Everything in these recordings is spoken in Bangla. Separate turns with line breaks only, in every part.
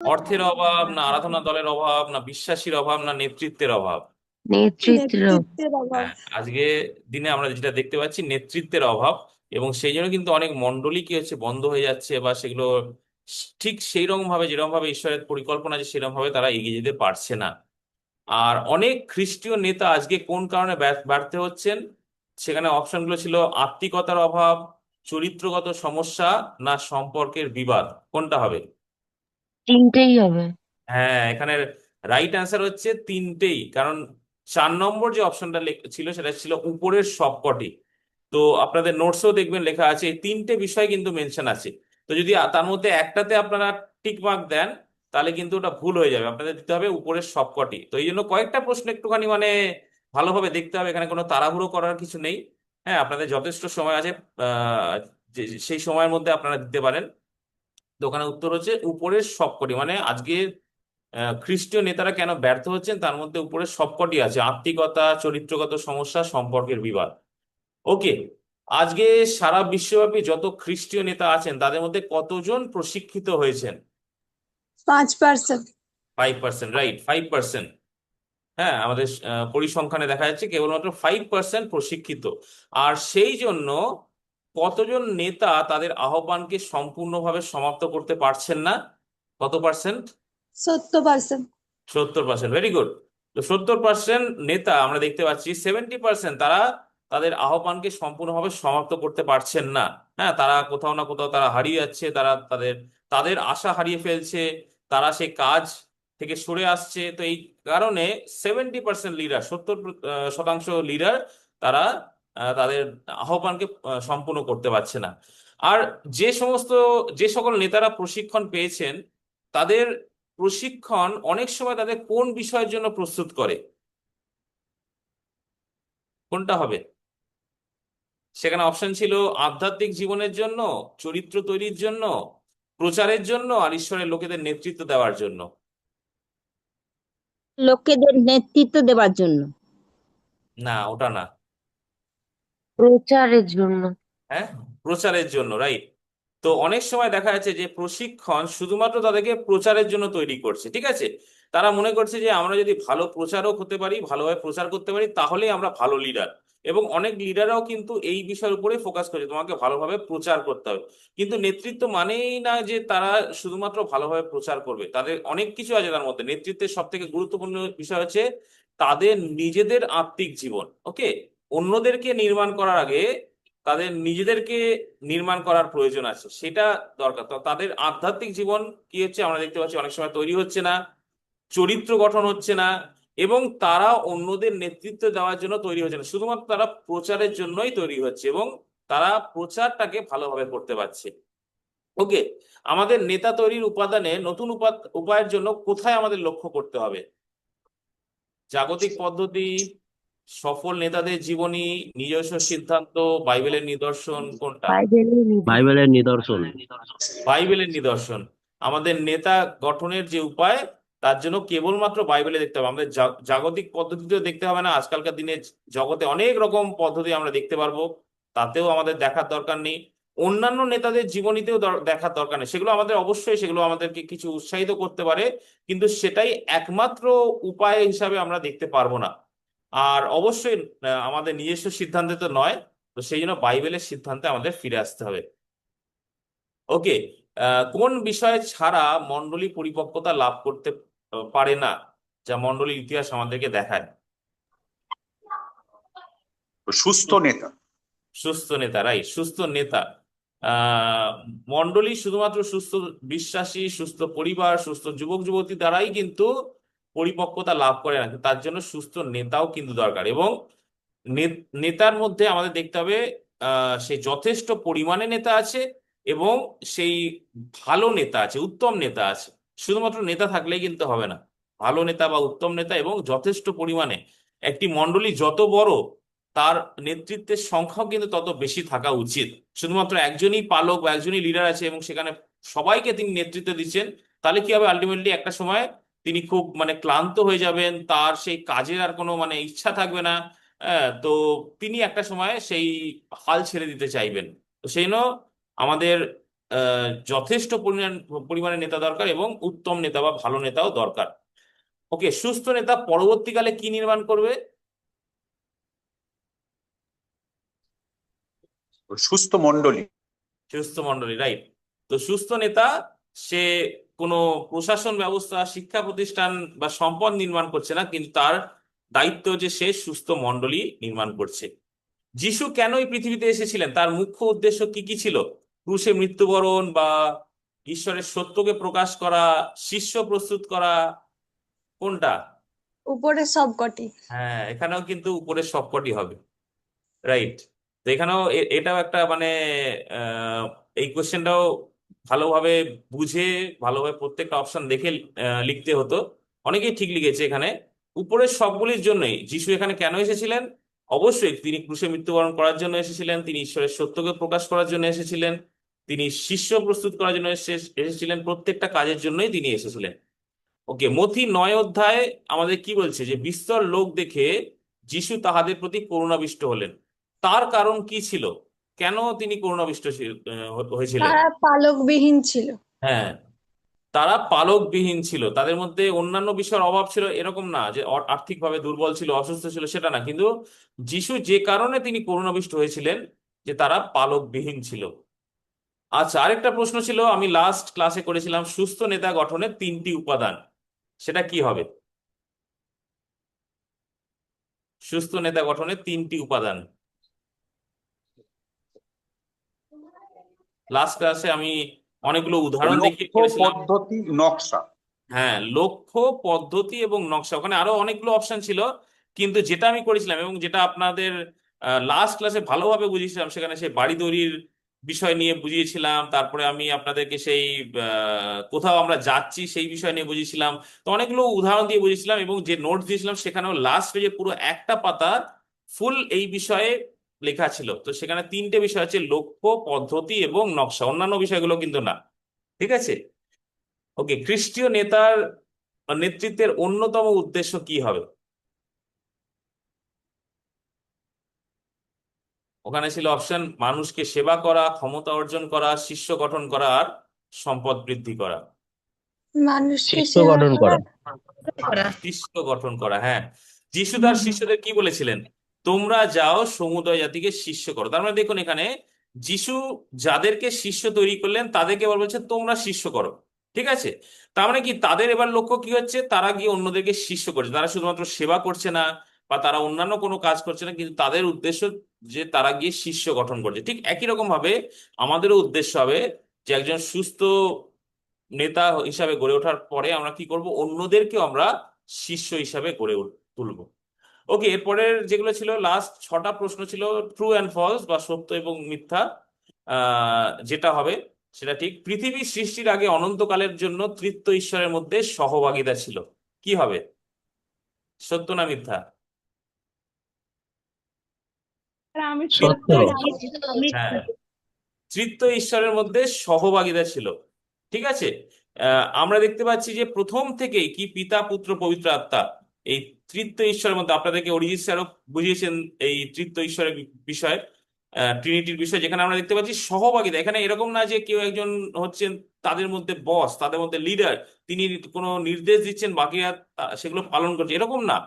অর্থের অভাব, না আরাধনা দলের অভাব, না বিশ্বাসীর অভাব, না নেতৃত্বের অভাব?
নেতৃত্বের।
নেতৃত্বের অভাব।
হ্যাঁ, আজকে দিনে আমরা যেটা দেখতে পাচ্ছি নেতৃত্বের অভাব। এবং সেই জন্য কিন্তু অনেক মন্ডলী কি হচ্ছে, বন্ধ হয়ে যাচ্ছে, বা সেগুলো ঠিক সেই রকম ভাবে, যেরকম ভাবে ঈশ্বরের পরিকল্পনা আছে সেরকম ভাবে তারা এগিয়ে যেতে পারছে না। আর অনেক খ্রিস্টীয় নেতা আজকে কোন কারণে ব্যর্থ হচ্ছেন? সেখানে অপশনগুলো ছিল আত্মিকতার অভাব, চরিত্রগত সমস্যা, না সম্পর্কের বিবাদ। কোনটা হবে?
তিনটেই হবে।
হ্যাঁ, এখানে রাইট অ্যান্সার হচ্ছে তিনটেই। কারণ 4 নম্বর যে অপশনটা ছিল সেটা ছিল উপরের সবকটি। তো আপনাদের নোটসেও দেখবেন লেখা আছে এই তিনটে বিষয় কিন্তু মেনশন আছে। তো যদি তার মধ্যে একটাতে আপনারা টিক মার্ক দেন, তাহলে কিন্তু ওটা ভুল হয়ে যাবে, আপনাদের দিতে হবে উপরের সবকটি। তো এই জন্য কয়েকটা প্রশ্ন একটুখানি ভালোভাবে দেখতে হবে, এখানে কোনো তাড়াহুড়ো করার কিছু নেই। হ্যাঁ, আপনাদের যথেষ্ট সময় আছে। আহ সেই সময়ের মধ্যে আপনারা দিতে পারেন। তো ওখানে উত্তর হচ্ছে উপরের সবকটি। মানে আজকে খ্রিস্টীয় নেতারা কেন ব্যর্থ হচ্ছেন তার মধ্যে উপরে সবকটি আছে: আত্মিকতা, চরিত্রগত সমস্যা, সম্পর্কের বিবাদ। ওকে। আজকে সারা বিশ্বব্যাপী যত খ্রিস্টীয় নেতা আছেন তাদের মধ্যে কতজন প্রশিক্ষিত হয়েছেন?
5%।
5%, রাইট, 5%। হ্যাঁ, আমাদের পরিসংখ্যানে দেখা যাচ্ছে কেবলমাত্র 5% প্রশিক্ষিত। আর সেই জন্য কতজন নেতা তাদের আহ্বানকে সম্পূর্ণভাবে সমাপ্ত করতে পারছেন না? কত পার্সেন্ট?
70%।
70%, very good. তো 70% নেতা আমরা দেখতে পাচ্ছি, 70% তারা তাদের আহ্বানকে সম্পূর্ণভাবে সমাপ্ত করতে পারছেন না। হ্যাঁ, তারা কোথাও না কোথাও তারা হারিয়ে যাচ্ছে, তারা তাদের তাদের আশা হারিয়ে ফেলছে, তারা সেই কাজ থেকে সরে আসছে। তো এই কারণে 70% লিডার, 70% লিডার তারা তাদের আহ্বানকে সম্পূর্ণ করতে পারছে না। আর যে সমস্ত যে সকল নেতারা প্রশিক্ষণ পেয়েছেন, তাদের প্রশিক্ষণ অনেক সময় তাদের কোন বিষয়ের জন্য প্রস্তুত করে? কোনটা হবে? সেখানে অপশন ছিল আধ্যাত্মিক জীবনের জন্য, চরিত্র তৈরির জন্য, প্রচারের জন্য, আর ঈশ্বরের লোকেদের নেতৃত্ব দেওয়ার জন্য।
লোকেদের নেতৃত্ব দেওয়ার জন্য।
না, ওটা না।
প্রচারের জন্য।
হ্যাঁ, প্রচারের জন্য, রাইট। তো অনেক সময় দেখা যাচ্ছে যে প্রশিক্ষণ শুধুমাত্র তাদেরকে প্রচারের জন্য তৈরি করছে, ঠিক আছে। তারা মনে করছে যে আমরা যদি ভালো প্রচারক হতে পারি, ভালোভাবে প্রচার করতে পারি, তাহলেই আমরা ভালো লিডার। এবং অনেক লিডাররাও কিন্তু এই বিষয়ের উপরে ফোকাস করছে, তোমাকে ভালোভাবে প্রচার করতে হবে। কিন্তু নেতৃত্ব মানেই না যে তারা শুধুমাত্র ভালোভাবে প্রচার করবে, তাদের অনেক কিছু আছে তার মধ্যে। নেতৃত্বের সব থেকে গুরুত্বপূর্ণ বিষয় হচ্ছে তাদের নিজেদের আত্মিক জীবন। ওকে। অন্যদেরকে নির্মাণ করার আগে তাদের নিজেদেরকে নির্মাণ করার প্রয়োজন আছে, সেটা দরকার। তো তাদের আধ্যাত্মিক জীবন কি হচ্ছে আমরা দেখতে পাচ্ছি অনেক সময় তৈরি হচ্ছে না, চরিত্র গঠন হচ্ছে না, এবং তারা অন্যদের নেতৃত্ব দেওয়ার জন্য তৈরি হচ্ছে না, শুধুমাত্র তারা প্রচারের জন্যই তৈরি হচ্ছে, এবং তারা প্রচারটাকে ভালোভাবে করতে পারছে। ওকে। আমাদের নেতা তৈরির উপাদানে নতুন উপায়ের জন্য কোথায় আমাদের লক্ষ্য করতে হবে? জাগতিক পদ্ধতি, সফল নেতাদের জীবনী, নিজস্ব সিদ্ধান্ত, বাইবেলের নিদর্শন, কোনটা?
বাইবেলের নিধি।
বাইবেলের নিদর্শন।
বাইবেলের নিদর্শন। আমাদের নেতা গঠনের যে উপায়, তার জন্য কেবলমাত্র বাইবেলে দেখতে হবে। আমাদের জাগতিক পদ্ধতিতেও দেখতে হবে না। আজকালকার দিনে জগতে অনেক রকম পদ্ধতি আমরা দেখতে পারবো, তাতেও আমাদের দেখার দরকার নেই। অন্যান্য নেতাদের জীবনীতেও দেখার দরকার নেই, সেগুলো আমাদের অবশ্যই, সেগুলো আমাদেরকে কিছু উৎসাহিত করতে পারে, কিন্তু সেটাই একমাত্র উপায় হিসাবে আমরা দেখতে পারবো না। আর অবশ্যই আমাদের নিজস্ব সিদ্ধান্তে তো নয়। তো সেই জন্য বাইবেলের সিদ্ধান্তে আমাদের ফিরে আসতে হবে। ওকে। কোন বিষয় ছাড়া মণ্ডলী পরিপক্কতা লাভ করতে পারে না, যা মণ্ডলীর ইতিহাস আমাদেরকে দেখায়?
সুস্থ নেতা।
সুস্থ নেতা, রাইট, সুস্থ নেতা। আহ মণ্ডলী শুধুমাত্র সুস্থ বিশ্বাসী, সুস্থ পরিবার, সুস্থ যুবক যুবতী দ্বারাই কিন্তু পরিপক্কতা লাভ করে না, তার জন্য সুস্থ নেতাও কিন্তু দরকার। এবং নেতার মধ্যে আমাদের দেখতে হবে সেই যথেষ্ট পরিমাণে নেতা আছে, এবং সেই ভালো নেতা আছে, উত্তম নেতা আছে। শুধুমাত্র নেতা থাকলেই কিন্তু হবে না, ভালো নেতা বা উত্তম নেতা এবং যথেষ্ট পরিমাণে। একটি মণ্ডলী যত বড়, তার নেতৃত্বের সংখ্যাও কিন্তু তত বেশি থাকা উচিত। শুধুমাত্র একজনই পালক বা একজনই লিডার আছে এবং সেখানে সবাইকে তিনি নেতৃত্ব দিচ্ছেন, তাহলে কি হবে? আলটিমেটলি একটা সময় তিনি খুব ক্লান্ত হয়ে যাবেন, তার সেই কাজের আর কোনো ইচ্ছা থাকবে না। তো তিনি একটা সময় সেই হাল ছেড়ে দিতে চাইবেন। তো সেই জন্য আমাদের যথেষ্ট পরিমাণে নেতা দরকার এবং উত্তম নেতা বা ভালো নেতাও দরকার। ওকে, সুস্থ নেতা পরবর্তীকালে কি নির্মাণ করবে?
সুস্থ মণ্ডলী।
সুস্থ মণ্ডলী, রাইট। তো সুস্থ নেতা সে কোনো প্রশাসন ব্যবস্থা, শিক্ষা প্রতিষ্ঠান বা সম্পদ নির্মাণ করছে না, কিন্তু তার দায়িত্ব যে সে সুস্থ মণ্ডলী নির্মাণ করছে। যিশু কেন এই পৃথিবীতে এসেছিলেন, তার মুখ্য উদ্দেশ্য কি কি ছিল? ক্রুশে মৃত্যুবরণ বা ঈশ্বরের সত্যকে প্রকাশ করা, শিষ্য প্রস্তুত করা, কোনটা?
উপরে সবকটি।
হ্যাঁ, এখানেও কিন্তু উপরের সবকটি হবে, রাইট। তো এখানেও এটাও একটা মানে আহ, এই কোশ্চেনটাও ভালোভাবে বুঝে, ভালোভাবে প্রত্যেকটা অপশন দেখে লিখতে হতো। অনেকেই ঠিক লিখেছে এখানে। উপরের সবগুলির জন্যই যিশু এখানে কেন এসেছিলেন? অবশ্যই তিনি ক্রুশে মৃত্যুবরণ করার জন্য এসেছিলেন, তিনি ঈশ্বরের সত্যকে প্রকাশ করার জন্য এসেছিলেন, তিনি শিষ্য প্রস্তুত করার জন্য এসেছিলেন, প্রত্যেকটা কাজের জন্যই তিনি এসেছিলেন। ওকে, মথি 9 অধ্যায় আমাদের কি বলছে? যে বিস্তর লোক দেখে যিশু তাহাদের প্রতি করুণাবিষ্ট হলেন। তার কারণ কি ছিল? কেন তিনি করুণাবিষ্ট হয়েছিলেন?
তারা পালকবিহীন ছিল।
হ্যাঁ, তারা পালকবিহীন ছিল। তাদের মধ্যে অন্যান্য বিষয়ের অভাব ছিল এরকম না, যে আর্থিকভাবে দুর্বল ছিল, অসুস্থ ছিল, সেটা না, কিন্তু যিশু যে কারণে তিনি করুণাবিষ্ট হয়েছিলেন, যে তারা পালকবিহীন ছিল। আচ্ছা, আরেকটা প্রশ্ন ছিল, আমি লাস্ট ক্লাসে করেছিলাম সুস্থ নেতা গঠনের 3টি উপাদান। সেটা কি হবে? সুস্থ নেতা গঠনের 3টি উপাদান। লাস্ট ক্লাসে আমি অনেকগুলো উদাহরণ দেখিয়ে
লক্ষ্য,
করেছিলাম।
পদ্ধতি, নকশা।
হ্যাঁ, লক্ষ্য, পদ্ধতি এবং নকশা। ওখানে আরো অনেকগুলো অপশন ছিল, কিন্তু যেটা আমি করেছিলাম এবং যেটা আপনাদের লাস্ট ক্লাসে ভালোভাবে বুঝিয়েছিলাম, সেখানে সেই বাড়ি তৈরির বিষয় নিয়ে বুঝিয়েছিলাম। তারপরে আমি আপনাদেরকে সেই কোথাও আমরা যাচ্ছি সেই বিষয় নিয়ে বুঝিয়েছিলাম। তো অনেকগুলো উদাহরণ দিয়ে বুঝিয়েছিলাম, এবং যে নোট দিয়েছিলাম সেখানেও লাস্ট পেজে পুরো একটা পাতা ফুল এই বিষয়ে লেখা ছিল। তো সেখানে 3টে বিষয় আছে, লক্ষ্য, পদ্ধতি এবং নকশা, অন্যান্য বিষয়গুলো কিন্তু না। ঠিক আছে। ওকে, খ্রিস্টীয় নেতার নেতৃত্বের অন্যতম উদ্দেশ্য কি হবে? ওখানে ছিল অপশন: মানুষকে সেবা করা, ক্ষমতা অর্জন করা, শিষ্য গঠন করা, আর সম্পদ বৃদ্ধি করা।
মানুষকে
শিষ্য
সেবা
গঠন
করা।
করা।
শিষ্য গঠন করা, হ্যাঁ। যিশু তার শিষ্যদের কি বলেছিলেন? তোমরা যাও, সমুদয় জাতিকে শিষ্য করো। তার মানে দেখুন, এখানে যিশু যাদেরকে শিষ্য তৈরি করলেন তাদেরকে এবার বলছে তোমরা শিষ্য করো। ঠিক আছে। তার মানে কি, তাদের এবার লক্ষ্য কি হচ্ছে? তারা গিয়ে অন্যদেরকে শিষ্য করছে। তারা শুধুমাত্র সেবা করছে না বা তারা অন্যান্য কোনো কাজ করছে না, কিন্তু তাদের উদ্দেশ্য যে তারা গিয়ে শিষ্য গঠন করছে। ঠিক একই রকম ভাবে আমাদেরও উদ্দেশ্য হবে যে একজন সুস্থ নেতা হিসাবে গড়ে ওঠার পরে আমরা কি করব? অন্যদেরকেও আমরা শিষ্য হিসাবে তুলবো। ওকে, এরপরের যেগুলো ছিল, লাস্ট 6টা প্রশ্ন ছিল ট্রু অ্যান্ড ফলস বা সত্য এবং মিথ্যা। যেটা হবে সেটা ঠিক। পৃথিবী সৃষ্টির আগে অনন্তকালের জন্য তৃতীয় ঈশ্বরের মধ্যে সহভাগিতা ছিল। কি হবে? সত্য না মিথ্যা?
সত্য।
হ্যাঁ, তৃতীয় ঈশ্বরের মধ্যে সহভাগিতা ছিল। ঠিক আছে। আমরা দেখতে পাচ্ছি যে প্রথম থেকেই কি পিতা, পুত্র, পবিত্র আত্মা, এই তৃতীয় ঈশ্বরের মধ্যে আপনাদেরকে অরিজিৎ স্যারও বুঝিয়েছেন এই তৃতীয় ঈশ্বরের বিষয়ে, ট্রিনিটির বিষয়, যেখানে আমরা দেখতে পাচ্ছি সহভাগিতা। এখানে এরকম না যে কেউ একজন হচ্ছেন তাদের মধ্যে বস, তাদের মধ্যে লিডার, তিনি কোনো নির্দেশ দিচ্ছেন, বাকিরা সেগুলো পালন করছে, এরকম না।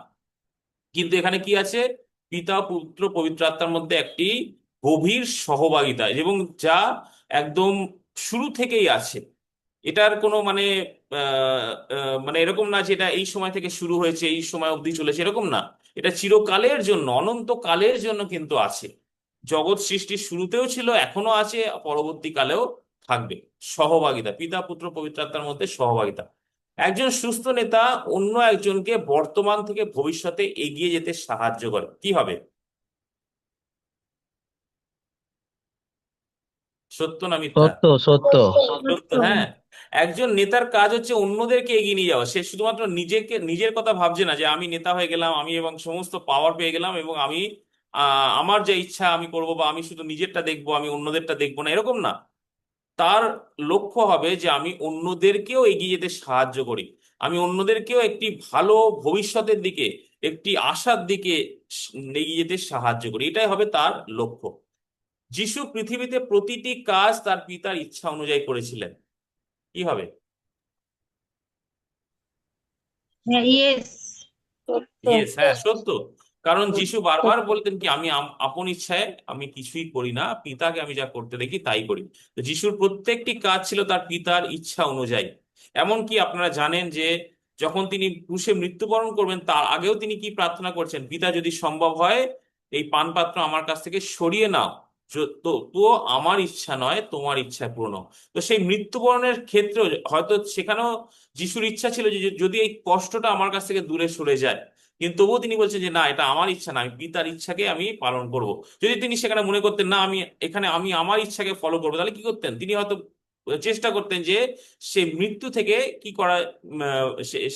কিন্তু এখানে কি আছে? পিতা, পুত্র, পবিত্র আত্মার মধ্যে একটি গভীর সহভাগিতা, এবং যা একদম শুরু থেকেই আছে। এটার কোনো মানে মানে এরকম না যে এটা এই সময় থেকে শুরু হয়েছে, এই সময় অবধি চলেছে, এরকম না। এটা চিরকালের জন্য, অনন্তকালের জন্য কিন্তু আছে। জগৎ সৃষ্টির শুরুতেও ছিল, এখনো আছে, পরবর্তীকালেও থাকবে। সহভাগিতা, পিতা, পুত্র, পবিত্র আত্মার মধ্যে সহভাগিতা। একজন সুস্থ নেতা অন্য একজনকে বর্তমান থেকে ভবিষ্যতে এগিয়ে যেতে সাহায্য করে। কি হবে? সত্য না মিথ্যা?
সত্য। সত্য।
সত্য, হ্যাঁ। একজন নেতার কাজ হচ্ছে অন্যদেরকে এগিয়ে নিয়ে যাওয়া। সে শুধুমাত্র নিজের কথা ভাবছে না, যে আমি নেতা হয়ে গেলাম, আমি এবং সমস্ত পাওয়ার পেয়ে গেলাম, এবং আমি আমার যে ইচ্ছা আমি করব, বা আমি শুধু নিজেরটা দেখবো, আমি অন্যদেরটা দেখবো না, এরকম না। তার লক্ষ্য হবে যে আমি অন্যদেরকেও এগিয়ে যেতে সাহায্য করি, আমি অন্যদেরকেও একটি ভালো ভবিষ্যতের দিকে, একটি আশার দিকে এগিয়ে যেতে সাহায্য করি। এটাই হবে তার লক্ষ্য। যিশু পৃথিবীতে প্রতিটি কাজ তার পিতার ইচ্ছা অনুযায়ী করেছিলেন। কি হবে?
ইয়েস।
ইয়েস, হ্যাঁ, সত্য। কারণ যিশু বারবার বলতেন কি, আমি আপন ইচ্ছায় আমি কিছুই করি না, পিতাকে আমি যা করতে দেখি তাই করি। তো যিশুর প্রত্যেকটি কাজ ছিল তার পিতার ইচ্ছা অনুযায়ী। এমনকি আপনারা জানেন যে যখন তিনি ক্রুশে মৃত্যুবরণ করবেন তার আগেও তিনি কি প্রার্থনা করছেন, পিতা যদি সম্ভব হয় এই পানপাত্র আমার কাছ থেকে সরিয়ে নাও, তো আমার ইচ্ছা নয় তোমার ইচ্ছা পূর্ণ হোক। তো সেই মৃত্যুবরণের ক্ষেত্রেও হয়তো সেখানেও যিশুর ইচ্ছা ছিল যে যদি এই কষ্টটা আমার কাছ থেকে দূরে সরে যায়, কিন্তু তবুও তিনি বলছেন যে না, এটা আমার ইচ্ছা না, আমি পিতার ইচ্ছাকে আমি পালন করব। যদি তিনি সেখানে মনে করতেন না আমি এখানে আমি আমার ইচ্ছাকে ফলো করবো, তাহলে কি করতেন? তিনি হয়তো চেষ্টা করতেন যে সেই মৃত্যু থেকে কি করা,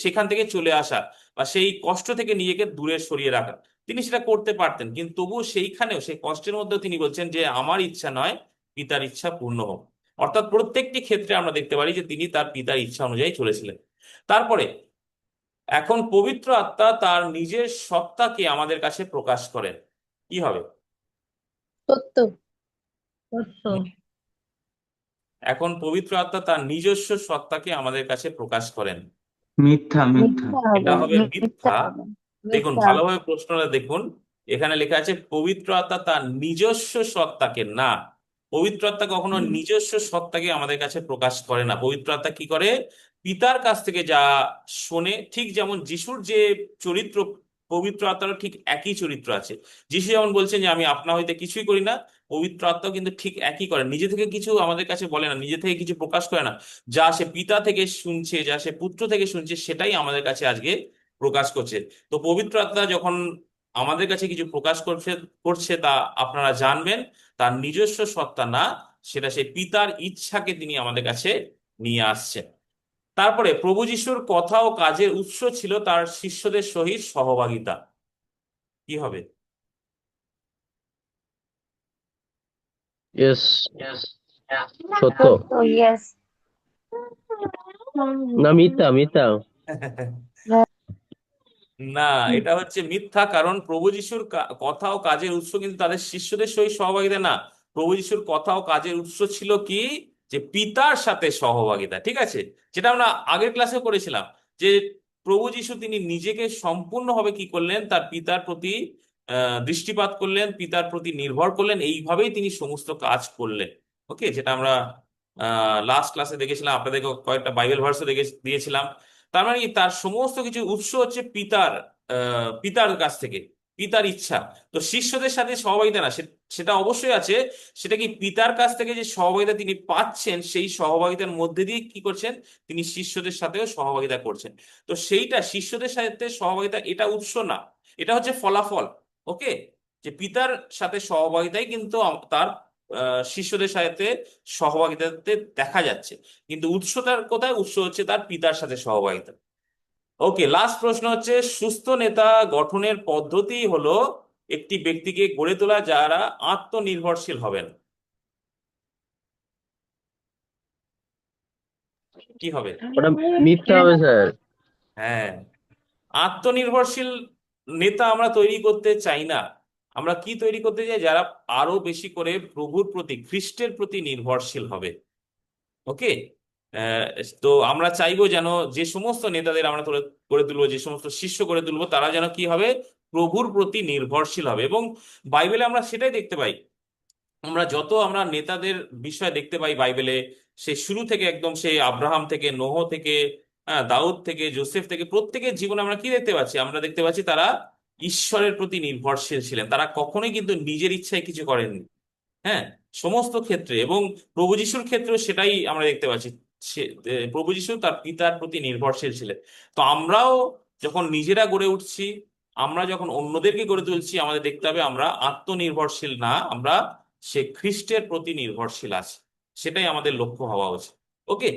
সেখান থেকে চলে আসা বা সেই কষ্ট থেকে নিজেকে দূরে সরিয়ে রাখা। তিনি সেটা করতে পারতেন, কিন্তু তবুও সেইখানেও সেই কষ্টের মধ্যেও তিনি বলছেন যে আমার ইচ্ছা নয়, পিতার ইচ্ছা পূর্ণ হোক। অর্থাৎ প্রত্যেকটি ক্ষেত্রে আমরা দেখতে পারি যে তিনি তার পিতার ইচ্ছা অনুযায়ী চলেছিলেন। তারপরে এখন পবিত্র আত্মা তার নিজের সত্তাকে আমাদের কাছে প্রকাশ করেন। কি হবে?
সত্য।
সত্য।
এখন পবিত্র আত্মা তার নিজস্ব সত্তাকে আমাদের কাছে প্রকাশ করেন।
মিথ্যা মিথ্যা
মিথ্যা হবে
এটা হবে
মিথ্যা
মিথ্যা।
হবে
দেখুন
মিথ্যা হবে।
ভালোভাবে প্রশ্নটা দেখুন, এখানে লেখা আছে পবিত্র আত্মা তার নিজস্ব সত্তাকে না। পবিত্র আত্মা কখনো নিজস্ব সত্তাকে আমাদের কাছে প্রকাশ করে না। পবিত্র আত্মা কি করে? পিতার কাছ থেকে যা শোনে, ঠিক যেমন যিশুর যে চরিত্র, পবিত্র আত্মারও ঠিক একই চরিত্র আছে। যিশু যেমন বলছেন যে আমি আপনা হইতে কিছুই করি না, পবিত্র আত্মাও কিন্তু ঠিক একই করে, নিজে থেকে কিছু আমাদের কাছে বলে না, নিজে থেকে কিছু প্রকাশ করে না। যা সে পিতা থেকে শুনছে, যা সে পুত্র থেকে শুনছে, সেটাই আমাদের কাছে আজকে প্রকাশ করছে। তো পবিত্র আত্মা যখন আমাদের কাছে কিছু প্রকাশ করছে করছে তা আপনারা জানবেন তার নিজস্ব সত্তা না, সেটা সেই পিতার ইচ্ছাকে তিনি আমাদের কাছে নিয়ে আসছেন। তারপরে প্রভু যিশুর কথা ও কাজের উৎস ছিল তার শিষ্যদের সহিত সহভাগিতা। কি হবে?
ইয়েস, সত্য।
সত্য, ইয়েস।
না, মিথ্যা মিথ্যা।
না, এটা হচ্ছে মিথ্যা। কারণ প্রভু যিশুর কথা ও কাজের উৎস কিন্তু তাদের শিষ্যদের সহিত সহভাগিতা না। প্রভু যিশুর কথা ও কাজের উৎস ছিল কি? যে পিতার সাথে সহভাগিতা। ঠিক আছে, যেটা আমরা আগের ক্লাসে করেছিলাম যে প্রভু যিশু তিনি নিজেকে সম্পূর্ণভাবে কি করলেন, তার পিতার প্রতি দৃষ্টিপাত করলেন, পিতার প্রতি নির্ভর করলেন, এইভাবেই তিনি সমস্ত কাজ করলেন। ওকে, যেটা আমরা লাস্ট ক্লাসে দেখেছিলাম, আপনাদেরকে কয়েকটা বাইবেল ভার্সও দেখে দিয়েছিলাম। তার মানে কি, তার সমস্ত কিছু উৎস হচ্ছে পিতার কাছ থেকে, পিতার ইচ্ছা। তো শিষ্যদের সাথে সহভাগিতা না, সেটা অবশ্যই আছে। সেটা কি, পিতার কাছ থেকে যে সহভাগিতা তিনি পাচ্ছেন, সেই সহভাগিতার মধ্যে দিয়ে কি করছেন, তিনি শিষ্যদের সাথেও সহভাগিতা করছেন। তো সেইটা শিষ্যদের সাথে সহভাগিতা, এটা উৎস না, এটা হচ্ছে ফলাফল। ওকে, যে পিতার সাথে সহভাগিতাই কিন্তু তার শিষ্যদের সাথে সহভাগিতাতে দেখা যাচ্ছে। কিন্তু উৎসটার কোথায়? উৎস হচ্ছে তার পিতার সাথে সহভাগিতা। ওকে, লাস্ট প্রশ্ন হচ্ছে সুস্থ নেতা গঠনের পদ্ধতি হলো একটি ব্যক্তিকে গড়ে তোলা যারা আত্মনির্ভরশীল হবেন। কি হবে?
ওটা মিথ্যা হবে স্যার।
হ্যাঁ, আত্মনির্ভরশীল নেতা আমরা তৈরি করতে চাই না। আমরা কি তৈরি করতে চাই? যারা আরো বেশি করে প্রভুর প্রতি, খ্রিস্টের প্রতি নির্ভরশীল হবে। ওকে, তো আমরা চাইবো যেন যে সমস্ত নেতাদের আমরা গড়ে তুলবো, যে সমস্ত শিষ্য গড়ে তুলবো, তারা যেন কি হবে, প্রভুর প্রতি নির্ভরশীল হবে। এবং বাইবেলে আমরা সেটাই দেখতে পাই। আমরা নেতাদের বিষয় দেখতে পাই বাইবেলে, সেই শুরু থেকে একদম সেই আব্রাহাম থেকে, নোহ থেকে, দাউদ থেকে, জোসেফ থেকে, প্রত্যেকের জীবনে আমরা কি দেখতে পাচ্ছি? আমরা দেখতে পাচ্ছি তারা ঈশ্বরের প্রতি নির্ভরশীল ছিলেন। তারা কখনোই কিন্তু নিজের ইচ্ছায় কিছু করেননি। হ্যাঁ, সমস্ত ক্ষেত্রে। এবং প্রভু যিশুর ক্ষেত্রেও সেটাই আমরা দেখতে পাচ্ছি। প্রভু যিশু তার পিতার প্রতি নির্ভরশীল ছিলেন। তো আমরাও যখন নিজেরা গড়ে উঠছি, আমরা যখন অন্যদেরকে গড়ে তুলছি, আমাদের দেখতে হবে আমরা আত্মনির্ভরশীল না, আমরা সে খ্রিস্টের প্রতি নির্ভরশীল আছি। সেটাই আমাদের লক্ষ্য হওয়া উচিত। ওকে,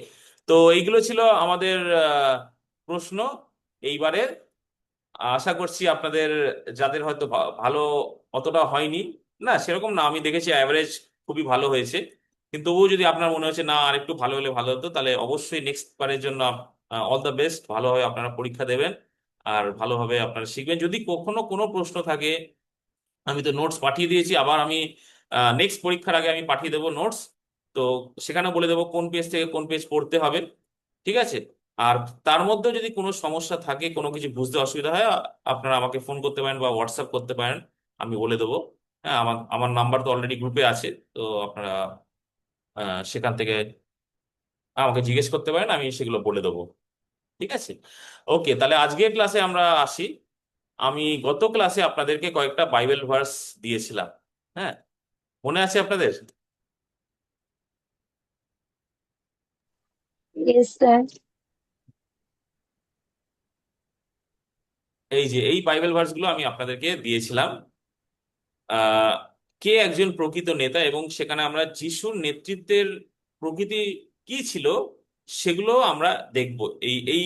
তো এইগুলো ছিল আমাদের প্রশ্ন এইবারে। আশা করছি আপনাদের, যাদের হয়তো ভালো অতটা হয়নি, না সেরকম না, আমি দেখেছি অ্যাভারেজ খুবই ভালো হয়েছে। কিন্তু তবুও যদি আপনার মনে হচ্ছে না আর একটু ভালো হলে ভালো হতো, তাহলে অবশ্যই নেক্সট বারের জন্য অল দ্য বেস্ট। ভালোভাবে আপনারা পরীক্ষা দেবেন আর ভালোভাবে আপনারা শিখবেন। যদি কখনো কোনো প্রশ্ন থাকে, আমি তো নোটস পাঠিয়ে দিয়েছি, আবার আমি নেক্সট পরীক্ষার আগে আমি পাঠিয়ে দেবো নোটস। তো সেখানে বলে দেবো কোন পেজ থেকে কোন পেজ পড়তে হবে, ঠিক আছে? আর তার মধ্যে যদি কোনো সমস্যা থাকে, কোনো কিছু বুঝতে অসুবিধা হয়, আপনারা আমাকে ফোন করতে পারেন বা হোয়াটসঅ্যাপ করতে পারেন, আমি বলে দেবো। হ্যাঁ, আমার আমার নাম্বার তো অলরেডি গ্রুপে আছে, তো আপনারা সেখান থেকে আমাকে জিজ্ঞেস করতে পারেন, আমি সেগুলো বলে দেবো, ঠিক আছে? ওকে, তাহলে আজকের ক্লাসে আমরা আসি। আমি গত ক্লাসে আপনাদেরকে কয়েকটা বাইবেল ভার্স দিয়েছিলাম, হ্যাঁ, মনে আছে আপনাদের?
Yes, sir.
এই যে এই বাইবেল ভার্সগুলো আমি আপনাদেরকে দিয়েছিলাম। আহ কে একজন প্রকৃত নেতা, এবং সেখানে আমরা যিশুর নেতৃত্বের প্রকৃতি কি ছিল সেগুলো আমরা দেখব এই এই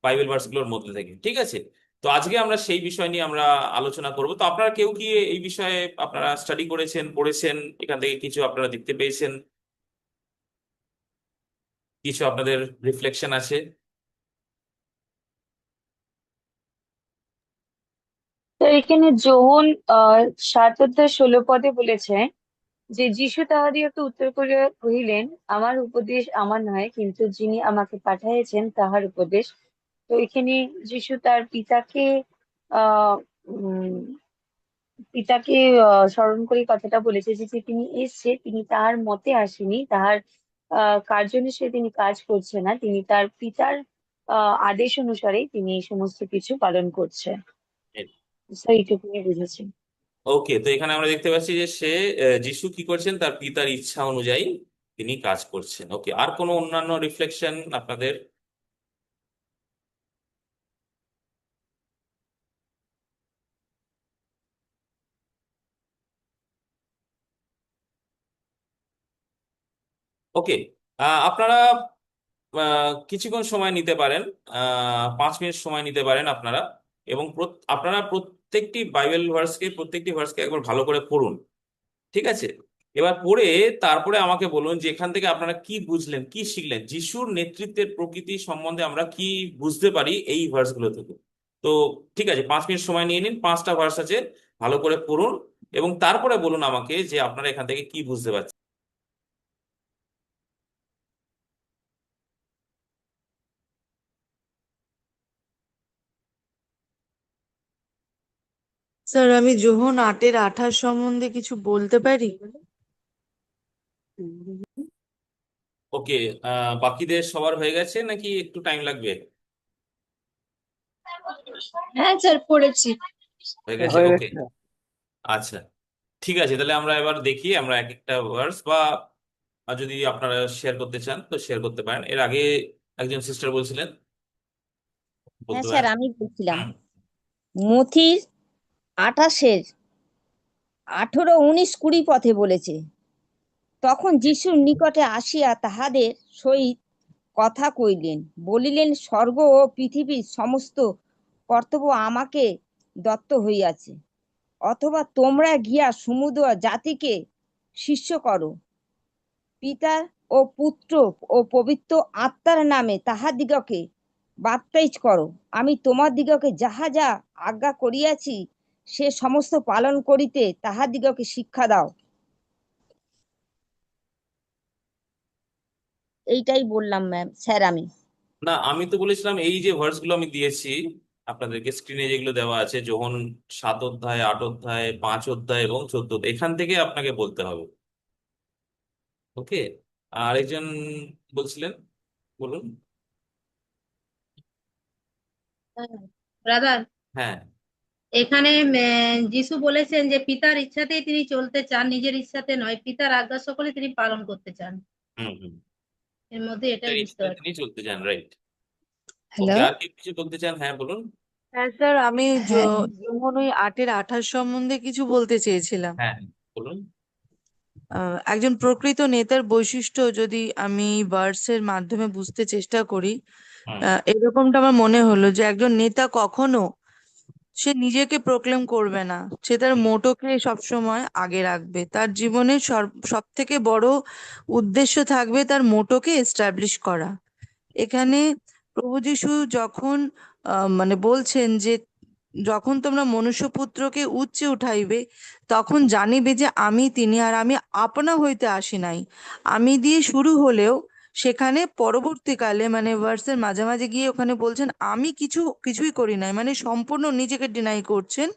বাইবেল ভার্সগুলোর মধ্যে থেকে, ঠিক আছে? তো আজকে আমরা সেই বিষয় নিয়ে আমরা আলোচনা করব। তো আপনারা কেউ কি এই বিষয়ে আপনারা স্টাডি করেছেন, পড়েছেন, এখান থেকে কিছু আপনারা দেখতে পেয়েছেন, কিছু আপনাদের রিফ্লেকশন আছে?
তো এখানে যোহন 7:16 বলেছে যে যীশু তাহাদিগকে উত্তর করিয়া কহিলেন, আমার উপদেশ আমার নয়, কিন্তু যিনি আমাকে পাঠাইয়াছেন তাহার উপদেশ। তো এখানে যীশু তার পিতাকে আহ উম পিতাকে স্মরণ করে কথাটা বলেছে যে তিনি এসছে, তিনি তার মতে আসেনি, তাহার কার্য অনুসারে তিনি কাজ করছে না, তিনি তার পিতার আদেশ অনুসারে তিনি এই সমস্ত কিছু পালন করছে। তো এইটুকুনি বুঝেছি।
ওকে, তো এখানে আমরা দেখতে পাচ্ছি যে যিশু কি করছেন, তার পিতার ইচ্ছা অনুযায়ী তিনি কাজ করছেন। ওকে, আর কোনো অন্যান্য রিফ্লেকশন আপনাদের? ওকে, আপনারা কিছুক্ষণ সময় নিতে পারেন, 5 মিনিট সময় নিতে পারেন আপনারা, এবং আপনারা প্রত্যেকটি ভার্সকে একবার ভালো করে পড়ুন, ঠিক আছে? এবার পড়ে তারপরে আমাকে বলুন যে এখান থেকে আপনারা কি বুঝলেন, কি শিখলেন, যিশুর নেতৃত্বের প্রকৃতি সম্বন্ধে আমরা কি বুঝতে পারি এই ভার্সগুলো থেকে। তো ঠিক আছে, 5 মিনিট সময় নিয়ে নিন, 5টা ভার্স আছে, ভালো করে পড়ুন, এবং তারপরে বলুন আমাকে যে আপনারা এখান থেকে কি বুঝতে পারছেন।
স্যার, আমি যোহন 8:28 সম্বন্ধে কিছু বলতে পারি?
ওকে, বাকিদের সবার হয়ে গেছে নাকি একটু টাইম লাগবে?
হ্যাঁ স্যার, পড়েছি।
হয়ে গেছে, ওকে, আচ্ছা, ঠিক আছে। তাহলে আমরা এবার দেখি, আমরা এক একটা ভার্স, বা যদি আপনারা শেয়ার করতে চান তো শেয়ার করতে পারেন। এর আগে একজন সিস্টার বলছিলেন,
হ্যাঁ
বলতে
স্যার,
পারেন।
আমি বলছিলাম মথির 28-এর 18, 19, 20 পথে বলেছে, তখন যিশুর নিকটে আসিয়া তাহাদের সহিত কথা কইলেন, বলিলেন, স্বর্গ ও পৃথিবীর সমস্ত কর্তব্য আমাকে দত্ত হইয়াছে, অথবা তোমরা গিয়া সমুদয় জাতিকে শিষ্য করো, পিতা ও পুত্র ও পবিত্র আত্মার নামে তাহাদিগকে বাপ্তাইজ করো, আমি তোমাদিগকে যাহা যা আজ্ঞা করিয়াছি সে সমস্ত পালন করিতে তাহাদিগকে শিক্ষা দাও। এইটাই বললাম ম্যাম স্যার আমি।
না, আমি তো বলেছিলাম এই যে ভার্স গুলো আমি দিয়েছি আপনাদেরকে, স্ক্রিনে যেগুলো দেওয়া আছে, যখন 7 অধ্যায়, 8 অধ্যায়, 5 অধ্যায় এবং 14, এখান থেকে আপনাকে বলতে হবে। ওকে, আর একজন বলছিলেন, বলুন।
ব্রাদার,
হ্যাঁ,
এখানে যিশু বলেছেন যে পিতার ইচ্ছাতেই তিনি চলতে চান, নিজের ইচ্ছাতে নয়। পিতার আজ্ঞা সকলে তিনি পালন করতে চান।
হুম হুম,
এর মধ্যে এটাই বুঝতে পারছি।
তিনি চলতে চান, রাইট?
হ্যালো।
ওকে, আর কি কিছু বলতে চান? হ্যাঁ, বলুন।
হ্যাঁ স্যার, আমি
হ্যাঁ
যোহন ওই 8:28 সম্বন্ধে কিছু বলতে চেয়েছিলাম।
হ্যাঁ, বলুন।
একজন প্রকৃত নেতার বৈশিষ্ট্য যদি আমি ভার্সের মাধ্যমে বুঝতে চেষ্টা করি,
হুম
এরকমটা আমার মনে হলো যে একজন নেতা কখনো সে নিজেকে প্রোক্লেম করবে না, সে তার মোটোকে সবসময় আগে রাখবে, তার জীবনের সব থেকে বড় উদ্দেশ্য থাকবে তার মোটোকে এস্টাবলিশ করা। এখানে প্রভু যীশু যখন মানে বলছেন যে যখন তোমরা মনুষ্যপুত্রকে উচ্চে উঠাইবে, তখন জানিবে যে আমি তিনি, আর আমি আপনা হইতে আসি নাই। আমি দিয়ে শুরু হলেও সেখানে পরবর্তীকালে মানে ভার্সের মাঝামাঝি গিয়ে ওখানে বলছেন আমি কিছুই করি নাই, মানে সম্পূর্ণ নিজেকে ডিনাই করছেন।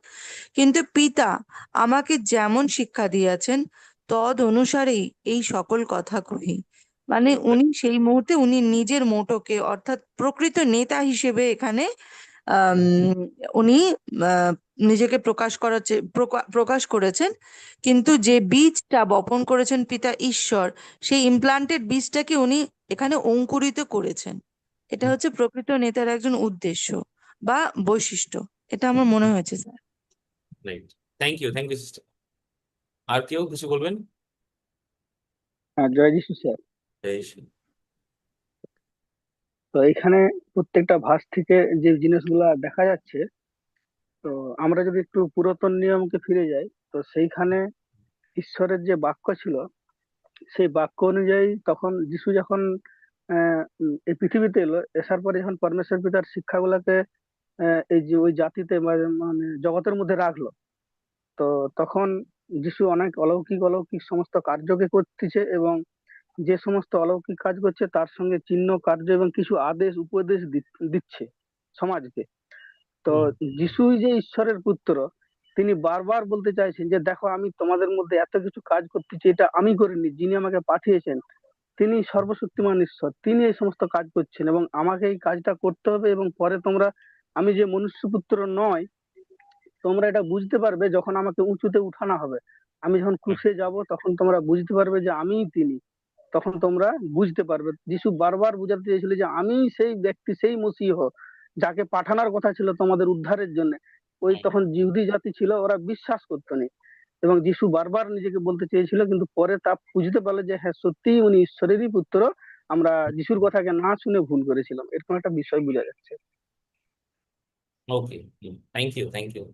কিন্তু পিতা আমাকে যেমন শিক্ষা দিয়েছেন তদ অনুসারেই এই সকল কথা কহি। মানে উনি সেই মুহূর্তে উনি নিজের মোটোকে অর্থাৎ প্রকৃত নেতা হিসেবে এখানে আম, উনি আহ, নিজেকে প্রকাশ করেছেন। কিন্তু যে বীজটা বপন করেছেন পিতা ঈশ্বর, সেই ইমপ্লান্টেড বীজটাকে উনি এখানে অঙ্কুরিত করেছেন। এটা হচ্ছে প্রকৃত নেতার একজন উদ্দেশ্য বা বৈশিষ্ট্য। এটা আমার মনে হয়েছে sir.
Right, thank you sister. আর কেউ কিছু বলবেন?
হ্যাঁ, জয় যিশু স্যার।
এই সে-
তো এখানে প্রত্যেকটা ভাস থেকে যে জিনিসগুলা দেখা যাচ্ছে, তো আমরা যদি একটু পুরাতন নিয়মকে ফিরে যাই, তো সেইখানে ঈশ্বরের যে বাক্য ছিল, সেই বাক্য অনুযায়ী তখন যিশু যখন এই পৃথিবীতে এলো, আসার পরে যখন পরমেশ্বর পিতার শিক্ষাগুলোকে এই যে ওই জাতিতে মানে জগতের মধ্যে রাখলো, তো তখন যিশু অনেক অলৌকিক অলৌকিক সমস্ত কার্যকে করতেছে, এবং যে সমস্ত অলৌকিক কাজ করছে তার সঙ্গে চিহ্ন কার্য এবং কিছু আদেশ উপদেশ দিচ্ছে সমাজকে। তো
হুম,
যিশুই যে ঈশ্বরের পুত্র, তিনি বারবার বলতে চাইছেন যে দেখো আমি তোমাদের মধ্যে এত কিছু কাজ করতেছি, এটা আমি করিনি, যিনি আমাকে পাঠিয়েছেন তিনি সর্বশক্তিমান ঈশ্বর, তিনি এই সমস্ত কাজ করছেন এবং আমাকে এই কাজটা করতে হবে। এবং পরে তোমরা, আমি যে মনুষ্যপুত্র নয়, তোমরা এটা বুঝতে পারবে যখন আমাকে উঁচুতে উঠানো হবে। আমি যখন ক্রুশে যাব তখন তোমরা বুঝতে পারবে যে আমিই তিনি, তখন তোমরা বুঝতে পারবে। যিশু বারবার বুঝাতে চেয়েছিল যে আমি সেই ব্যক্তি, সেই মসীহ যাকে পাঠানোর কথা ছিল তোমাদের উদ্ধারের জন্য। ওই তখন জিহুদি জাতি ছিল, ওরা বিশ্বাস করতো না, এবং যিশু বারবার নিজেকে বলতে চেয়েছিল, কিন্তু পরে তা বুঝতে পারলো যে হ্যাঁ সত্যিই উনি ঈশ্বরেরই পুত্র, আমরা যিশুর কথাকে না শুনে ভুল করেছিলাম, এরকম একটা বিষয় বোঝা যাচ্ছে।
ওকে, থ্যাংক ইউ।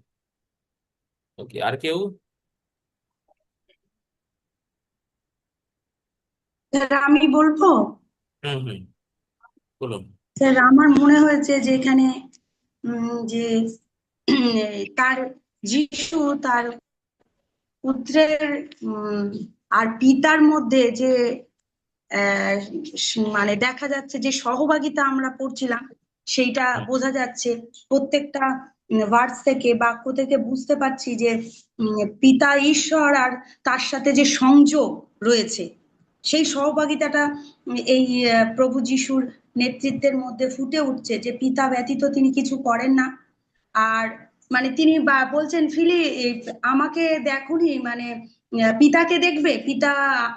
ওকে, আর কেউ?
স্যার আমি বলবো।
হুম, বলুন।
স্যার আমার মনে হয়েছে যে এখানে যে তার যিশু তার পুত্রের আর পিতার মধ্যে যে মানে দেখা যাচ্ছে যে সহভাগিতা আমরা পড়ছিলাম, সেইটা বোঝা যাচ্ছে প্রত্যেকটা ভার্স থেকে, বাক্য থেকে বুঝতে পারছি যে পিতা ঈশ্বর আর তার সাথে যে সংযোগ রয়েছে, সেই সহভাগিতাটা এই প্রভু যিশুর নেতৃত্বের মধ্যে ফুটে উঠছে, যে পিতা ব্যতীত তিনি কিছু করেন না। আর মানে তিনি বলছেন ফিলি আমাকে দেখুনি, মানে পিতাকে দেখবে, পিতা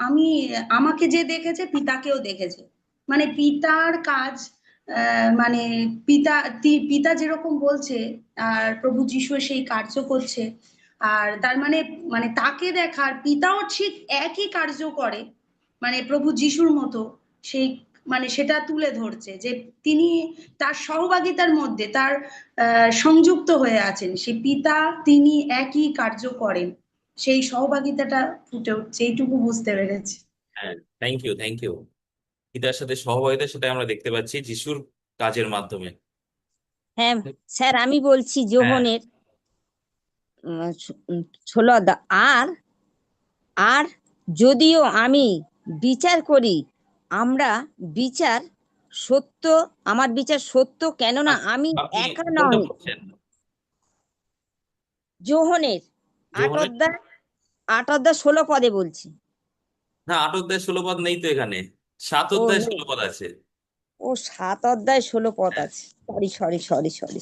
আমি, আমাকে যে দেখেছে পিতাকেও দেখেছে। মানে পিতার কাজ, মানে পিতা যেরকম বলছে আর প্রভু যিশু সেই কার্য করছে। আর তার মানে মানে তাকে দেখার, পিতাও ঠিক একই কার্য করে, মানে প্রভু যিশুর মতো। সেই মানে সেটা তুলে ধরছে যে তিনি তার সহভাগিতার মধ্যে তার সংযুক্ত হয়ে আছেন, সেই পিতা তিনি একই কার্য করেন, সেই সহভাগিতাটা ফুটে উঠছে, এইটুকু বুঝতে পেরেছি।
হ্যাঁ, থ্যাংক ইউ। পিতার সাথে সহভাগিতা, সেটা আমরা দেখতে পাচ্ছি যিশুর কাজের মাধ্যমে।
হ্যাঁ স্যার, আমি বলছি
হ্যাঁ,
যোহনের 16 অধ্যায়। আর আর যদিও আমি বিচার করি, আমরা বিচার সত্য, আমার বিচার সত্য, কেননা আমি
আপনি
একা
কোনটা
নয়।
পড়ছেন?
যোহনের 8
যোহনের?
অধ্যায় 16 পদে বলছি।
না, 8 অধ্যায় 16 পদ নেই তো এখানে, 7
ও
অধ্যায়
নেই?
16 পদ আছে।
ও 7 অধ্যায় 16 পদ
হ্যাঁ,
আছে। সরি।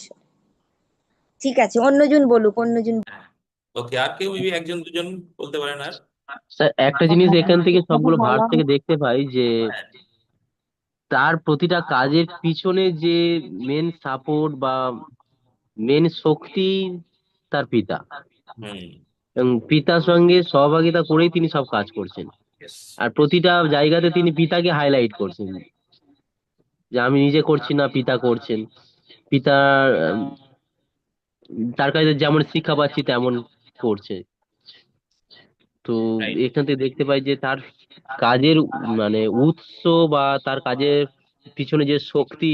ঠিক আছে, অন্যজন বলুক, অন্যজন।
ওকে, আর কেউ মেবি একজন দুজন বলতে পারেন আর?
স্যার একটা জিনিস এখান থেকে সবগুলো ভার্স থেকে দেখতে পাই যে
হ্যাঁ,
তার প্রতিটা কাজের পিছনে যে মেন সাপোর্ট বা মেন শক্তি তার পিতা,
হুম,
এবং পিতার সঙ্গে সহভাগিতা করেই তিনি সব কাজ করছেন।
yes,
আর প্রতিটা জায়গাতে তিনি পিতাকে হাইলাইট করছেন, যে আমি নিজে করছি না, পিতা করছেন। পিতার তার কাছে যেমন শিক্ষা পাচ্ছি তেমন করছে। তো
রাইট।
এখান থেকে দেখতে পাই যে তার কাজের মানে উৎস বা তার কাজের পিছনে যে শক্তি,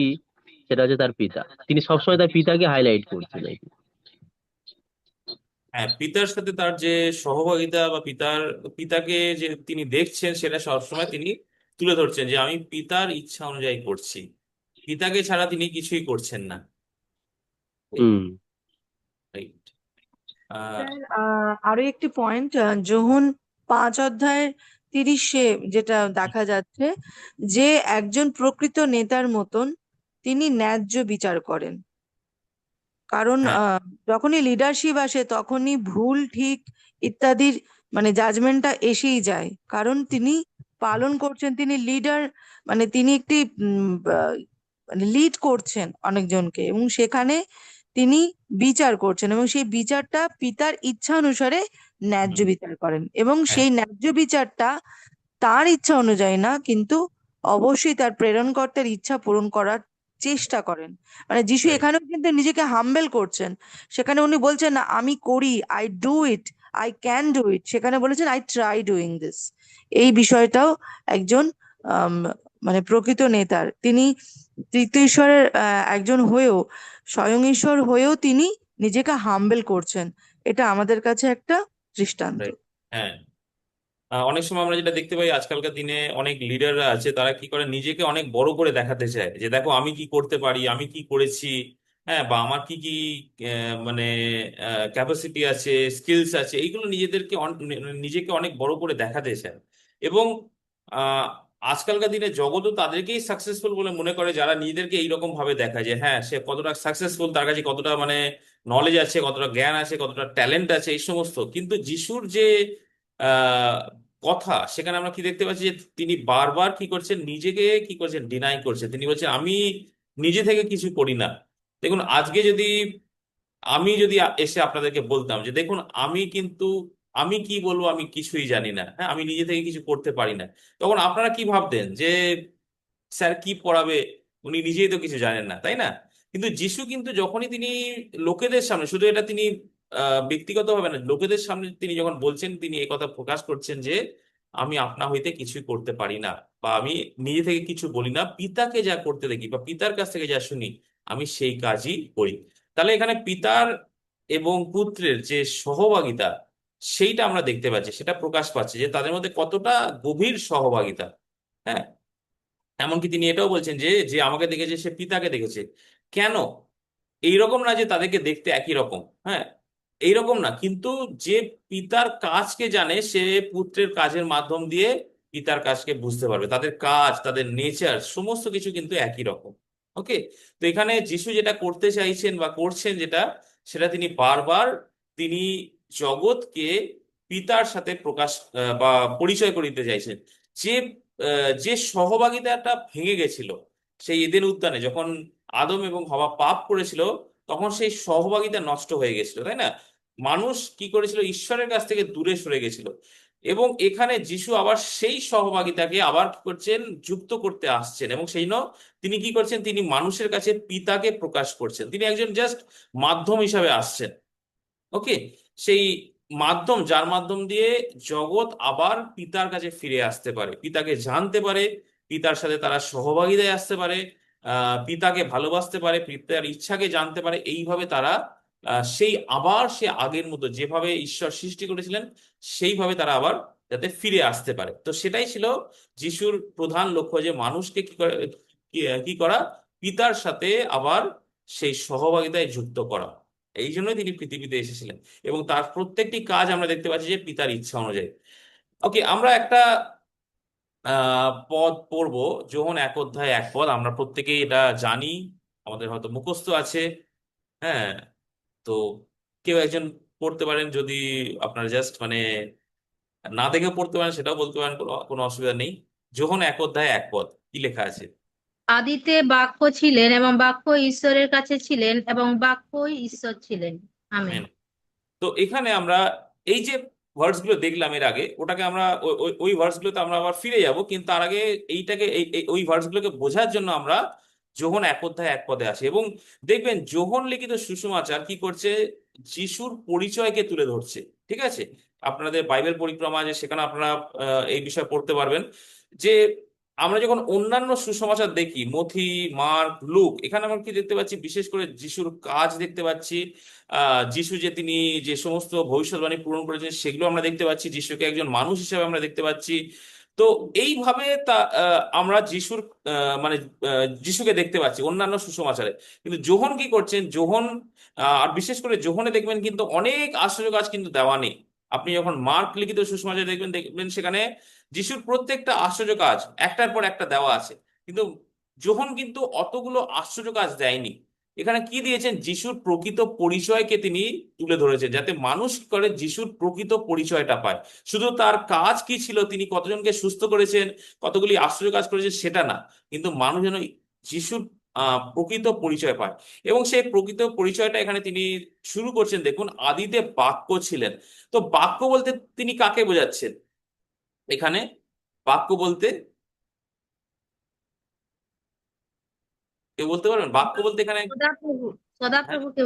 সেটা হচ্ছে তার পিতা। তিনি সবসময় তার পিতাকে হাইলাইট করছেন আর কি।
হ্যাঁ, পিতার সাথে তার যে সহভাগিতা বা পিতাকে যে তিনি দেখছেন সেটা সবসময় তিনি তুলে ধরছেন যে আমি পিতার ইচ্ছা অনুযায়ী করছি, পিতাকে ছাড়া তিনি কিছুই করছেন না।
হুম।
রাইট। আহ
স্যার আরো একটি পয়েন্ট, যোহন 5 অধ্যায়ের 30-এ যেটা দেখা যাচ্ছে যে একজন প্রকৃত নেতার মতন তিনি ন্যায্য বিচার করেন। কারণ
হ্যাঁ,
যখনই লিডারশিপ আসে তখনই ভুল ঠিক ইত্যাদির মানে জাজমেন্টটা এসেই যায়, কারণ তিনি পালন করছেন, তিনি লিডার, মানে তিনি একটি মানে লিড করছেন অনেকজনকে, এবং সেখানে তিনি বিচার করছেন এবং সেই বিচারটা পিতার ইচ্ছা অনুসারে ন্যায্য
হুম,
বিচার করেন, এবং
হ্যাঁ,
সেই ন্যায্য বিচারটা তার ইচ্ছা অনুযায়ী না, কিন্তু অবশ্যই তার প্রেরণকর্তার ইচ্ছা পূরণ করার চেষ্টা করেন। মানে যিশু
রাইট,
এখানেও কিন্তু নিজেকে হাম্বেল করছেন, সেখানে উনি বলছেন না আমি করি, I do it, I can do it, সেখানে বলেছেন আই ট্রাই ডুইং দিস। এই বিষয়টাও একজন আম, মানে প্রকৃত নেতার, তিনি তৃতীয় ঈশ্বরের একজন হয়েও, স্বয়ং ঈশ্বর হয়েও তিনি নিজেকে হাম্বেল করছেন। এটা আমাদের কাছে একটা দৃষ্টান্ত।
রাইট। হ্যাঁ, অনেক সময় আমরা যেটা দেখতে পাই আজকালকার দিনে অনেক লিডাররা আছে, তারা কি করে নিজেকে অনেক বড় করে দেখাতে চায় যে দেখো আমি কি করতে পারি, আমি কি করেছি, হ্যাঁ, বা আমার কি কি মানে ক্যাপাসিটি আছে, স্কিলস আছে, এইগুলো নিজেকে অনেক বড় করে দেখাতে চায়। এবং আহ, আজকালকার দিনে জগৎও তাদেরকেই সাকসেসফুল বলে মনে করে যারা নিজেদেরকে এইরকম ভাবে দেখায় যে হ্যাঁ সে কতটা সাকসেসফুল, তার কাছে কতটা মানে নলেজ আছে, কতটা জ্ঞান আছে, কতটা ট্যালেন্ট আছে, এই সমস্ত। কিন্তু যিশুর যে আহ কথা, সেখানে আমরা কি দেখতে পাচ্ছি যে তিনি বারবার কি করছেন, নিজেকে কি করছেন, ডিনাই করছেন। তিনি বলছেন আমি নিজে থেকে কিছু করি না। দেখুন আজকে আমি যদি এসে আপনাদেরকে বলতাম যে দেখুন আমি কি বলবো, আমি কিছুই জানি না, হ্যাঁ, আমি নিজে থেকে কিছু করতে পারি না, তখন আপনারা কি ভাবতেন যে স্যার কি পড়াবে, উনি নিজেই তো কিছু জানেন না, তাই না? কিন্তু যিশু কিন্তু যখনই তিনি লোকেদের সামনে, শুধু এটা তিনি ব্যক্তিগতভাবে না, লোকেদের সামনে তিনি যখন বলছেন, তিনি এই কথা প্রকাশ করছেন যে আমি আপনা হইতে কিছুই করতে পারি না, বা আমি নিজে থেকে কিছু বলি না, পিতাকে যা করতে দেখি বা পিতার কাছ থেকে যা শুনি আমি সেই কাজই করি। তাহলে এখানে পিতার এবং পুত্রের যে সহভাগিতা, সেইটা আমরা দেখতে পাচ্ছি, সেটা প্রকাশ পাচ্ছে যে তাদের মধ্যে কতটা গভীর সহভাগিতা। হ্যাঁ, এমনকি তিনি এটাও বলছেন যে যে আমাকে দেখেছে সে পিতাকে দেখেছে। কেন? এইরকম না যে তাদেরকে দেখতে একই রকম, হ্যাঁ, এইরকম না, কিন্তু যে পিতার কাজকে জানে সে পুত্রের কাজের মাধ্যম দিয়ে পিতার কাজকে বুঝতে পারবে, তাদের কাজ, তাদের নেচার, সমস্ত কিছু কিন্তু একই রকম। ওকে। তো এখানে যিশু যেটা করতে চাইছেন বা করছেন যেটা, সেটা তিনি বারবার তিনি জগৎকে পিতার সাথে প্রকাশ বা পরিচয় করে দিতে চাইছেন। যে যে সহভাগিতাটা ভেঙে গেছিল সেই এদেন উদ্যানে, যখন আদম এবং হওয়া পাপ করেছিল, তখন সেই সহভাগিতা নষ্ট হয়ে গেছিল, তাই না? মানুষ কি করেছিল, ঈশ্বরের কাছ থেকে দূরে সরে গেছিল। এবং এখানে যিশু আবার সেই সহভাগিতাকে আবার কি করছেন, যুক্ত করতে আসছেন, এবং সেই তিনি কি করছেন, তিনি মানুষের কাছে পিতাকে প্রকাশ করছেন, তিনি একজন জাস্ট মাধ্যম হিসাবে আসছেন। ওকে। সেই মাধ্যম, যার মাধ্যম দিয়ে জগৎ আবার পিতার কাছে ফিরে আসতে পারে, পিতাকে জানতে পারে, পিতার সাথে তারা সহভাগিতায় আসতে পারে, পিতাকে ভালোবাসতে পারে, পিতার ইচ্ছাকে জানতে পারে। এইভাবে তারা সে আগের মতো যেভাবে ঈশ্বর সৃষ্টি করেছিলেন সেইভাবে তারা আবার যাতে ফিরে আসতে পারে। তো সেটাই ছিল যিশুর প্রধান লক্ষ্য, যে মানুষকে কি করা, পিতার সাথে আবার সেই সহভাগিতায় যুক্ত করা। এই জন্যই তিনি পৃথিবীতে এসেছিলেন, এবং তার প্রত্যেকটি কাজ আমরা দেখতে পাচ্ছি যে পিতার ইচ্ছা অনুযায়ী। ওকে, আমরা একটা পদ পড়বো, যোহন 1 অধ্যায় 1 পদ। আমরা প্রত্যেকেই এটা জানি, আমাদের হয়তো মুখস্থ আছে। হ্যাঁ, তো কেউ একজন পড়তে পারেন, যদি আপনার জাস্ট মানে না দেখে পড়তে পারেন সেটাও বলতে পারেন, কোনো কোনো অসুবিধা নেই। যোহন 1 অধ্যায় 1 পদ, কি লেখা আছে?
আদিতে বাক্য ছিলেন এবং বাক্য ঈশ্বরের কাছে ছিলেন এবং বাক্যই ঈশ্বর ছিলেন। আমেন।
হ্যাঁ। তো এখানে আমরা এই যে ওয়ার্ডস গুলো দেখলাম এর আগে, ওটাকে আমরা ওই ওয়ার্ডস গুলোতে আমরা আবার ফিরে যাব, কিন্তু তার আগে এইটাকে ওই ওয়ার্ডস গুলোকে বোঝার জন্য আমরা যোহন 1 অধ্যায় 1 পদে আসি। এবং দেখবেন যোহন লিখিত সুসমাচার কি করছে, যিশুর পরিচয়কে তুলে ধরছে। ঠিক আছে, আপনাদের বাইবেল পরিক্রমা আছে, সেখানে আপনারা এই বিষয়ে পড়তে পারবেন যে আমরা যখন অন্যান্য সুসমাচার দেখি, মথি, মার্ক, লুক, এখানে আমরা কি দেখতে পাচ্ছি? বিশেষ করে যিশুর কাজ দেখতে পাচ্ছি। যিশু যে তিনি যে সমস্ত ভবিষ্যৎবাণী পূরণ করেছেন সেগুলো আমরা দেখতে পাচ্ছি। যিশুকে একজন মানুষ হিসেবে আমরা দেখতে পাচ্ছি। তো এইভাবে আমরা যিশুর মানে যিশুকে দেখতে পাচ্ছি অন্যান্য সুসমাচারে। কিন্তু যোহন কি করছেন? যোহন আর বিশেষ করে যোহনে দেখবেন কিন্তু অনেক আশ্চর্য কাজ কিন্তু দেওয়া নেই। আপনি যখন মার্ক লিখিত সুসমাচার দেখবেন দেখবেন সেখানে যিশুর প্রত্যেকটা আশ্চর্য কাজ একটার পর একটা দেওয়া আছে। কিন্তু যোহন কিন্তু অতগুলো আশ্চর্য কাজ দেয়নি। এখানে কি দিয়েছেন? যিশুর প্রকৃত পরিচয়কে তিনি তুলে ধরেছেন, যাতে মানুষ কি করে যিশুর প্রকৃত পরিচয়টা পায়। শুধু তার কাজ কি ছিল, তিনি কতজনকে সুস্থ করেছেন, কতগুলি আশ্চর্য কাজ করেছেন, সেটা না, কিন্তু মানুষ যেন যিশুর প্রকৃত পরিচয় পায়। এবং সেই প্রকৃত পরিচয়টা এখানে তিনি শুরু করছেন। দেখুন, আদিতে বাক্য ছিলেন। তো বাক্য বলতে তিনি কাকে বোঝাচ্ছেন এখানে? বাক্য বলতে কেউ বলতে পারবেন? বাক্য বলতে এখানে
সদাপ্রভু,
হ্যাঁ,
সদাপ্রভুকে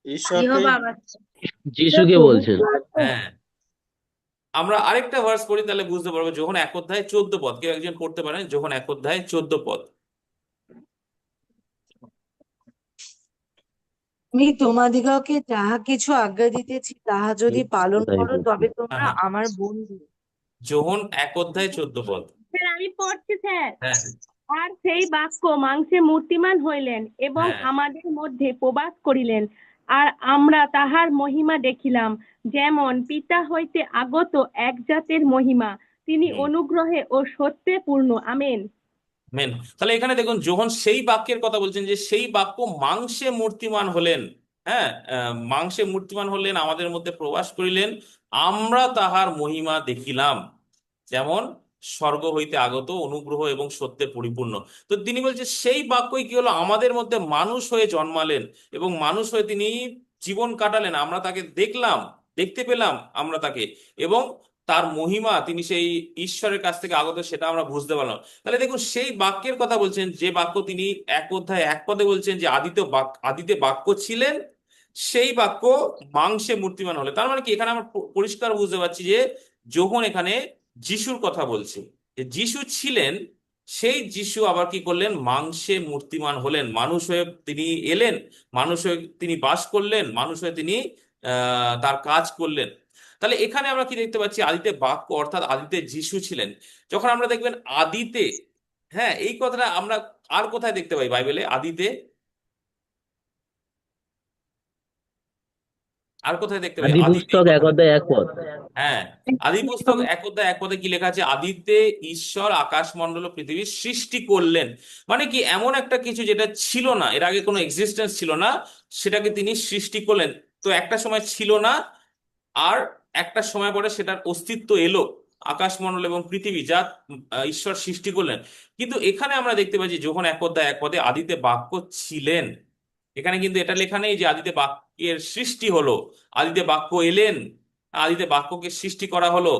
ঈশ্বরকে
ইহোবা বাচ্চা।
যিশুকে বলছেন।
হ্যাঁ, আমরা আরেকটা ভার্স পড়ি, তাহলে বুঝতে পারবো। যোহন 1 অধ্যায় 14 পদ, কেউ একজন পড়তে পারেন? যোহন 1 অধ্যায় 14 পদ।
আমি তোমাদিগকে যাহা কিছু আজ্ঞা দিতেছি তাহা যদি পালন
তাই
করো
বলছি।
তবে
হ্যাঁ
তোমরা
হ্যাঁ,
আমার বন্ধু।
যোহন 1 অধ্যায় 14 পদ।
স্যার আমি পড়ছি স্যার।
হ্যাঁ
আর সেই বাক্য মাংসে মূর্তিমান হইলেন এবং
হ্যাঁ,
আমাদের মধ্যে প্রবাস করিলেন, আর আমরা তাহার মহিমা দেখিলাম, যেমন পিতা হইতে আগত এক জাতের মহিমা। তিনি অনুগ্রহে ও সত্যে পূর্ণ। আমেন।
মেন। তাহলে এখানে দেখুন, যোহন সেই বাক্যের কথা বলছেন যে সেই বাক্য মাংসে মূর্তিমান হলেন। হ্যাঁ, মাংসে মূর্তিমান হলেন, আমাদের মধ্যে প্রবাস করিলেন, আমরা তাহার মহিমা দেখিলাম, যেমন স্বর্গ হইতে আগত, অনুগ্রহ এবং সত্যে পরিপূর্ণ। তো তিনি বলছে সেই বাক্যই কি হলো? আমাদের মধ্যে মানুষ হয়ে জন্মালেন এবং মানুষ হয়ে তিনি জীবন কাটালেন। আমরা তাকে দেখলাম, দেখতে পেলাম আমরা তাকে, এবং তার মহিমা, তিনি সেই ঈশ্বরের কাছ থেকে আগত, সেটা আমরা বুঝতে পারলাম। তাহলে দেখুন, সেই বাক্যের কথা বলছেন, যে বাক্য তিনি 1 অধ্যায় 1 পদে বলছেন যে আদিতে বাক্য ছিলেন, সেই বাক্য মাংসে মূর্তিমান হলে। তার মানে কি? এখানে আমরা পরিষ্কার বুঝতে পারছি যে যখন এখানে যিশুর কথা বলছে, যে যিশু ছিলেন, সেই যিশু আবার কি করলেন? মাংসে মূর্তিমান হলেন, মানুষ হয়ে তিনি এলেন, মানুষ হয়ে তিনি বাস করলেন, মানুষ হয়ে তিনি তার কাজ করলেন। তাহলে এখানে আমরা কি দেখতে পাচ্ছি? আদিতে বাক্য অর্থাৎ আদিতে যিশু ছিলেন। যখন আমরা দেখবেন আদিতে, হ্যাঁ, এই কথাটা আমরা আর কোথায় দেখতে পাই বাইবেলে? আদিতে আর কোথায় দেখতে পাই?
আদি
আদিতে,
পুস্তক 1 অধ্যায় 1 পদ।
হ্যাঁ, আদি পুস্তক 1 অধ্যায় 1 পদে কি লেখা আছে? আদিতে ঈশ্বর আকাশমণ্ডল ও পৃথিবী সৃষ্টি করলেন। মানে কি? এমন একটা কিছু যেটা ছিল না, এর আগে কোনো এক্সিস্টেন্স ছিল না, সেটাকে তিনি সৃষ্টি করলেন। তো একটা সময় ছিল না, আর একটা সময় পরে সেটার অস্তিত্ব এলো, আকাশমণ্ডল এবং পৃথিবী, যা ঈশ্বর সৃষ্টি করলেন। কিন্তু এখানে আমরা দেখতে পাচ্ছি যখন 1 অধ্যায় 1 পদে আদিতে বাক্য ছিলেন, এখানে কিন্তু এটা লেখা নেই যে আদিতে বাক্যের সৃষ্টি হলো, আদিতে বাক্য এলেন, আদিতে বাক্যকে সৃষ্টি করা হলো,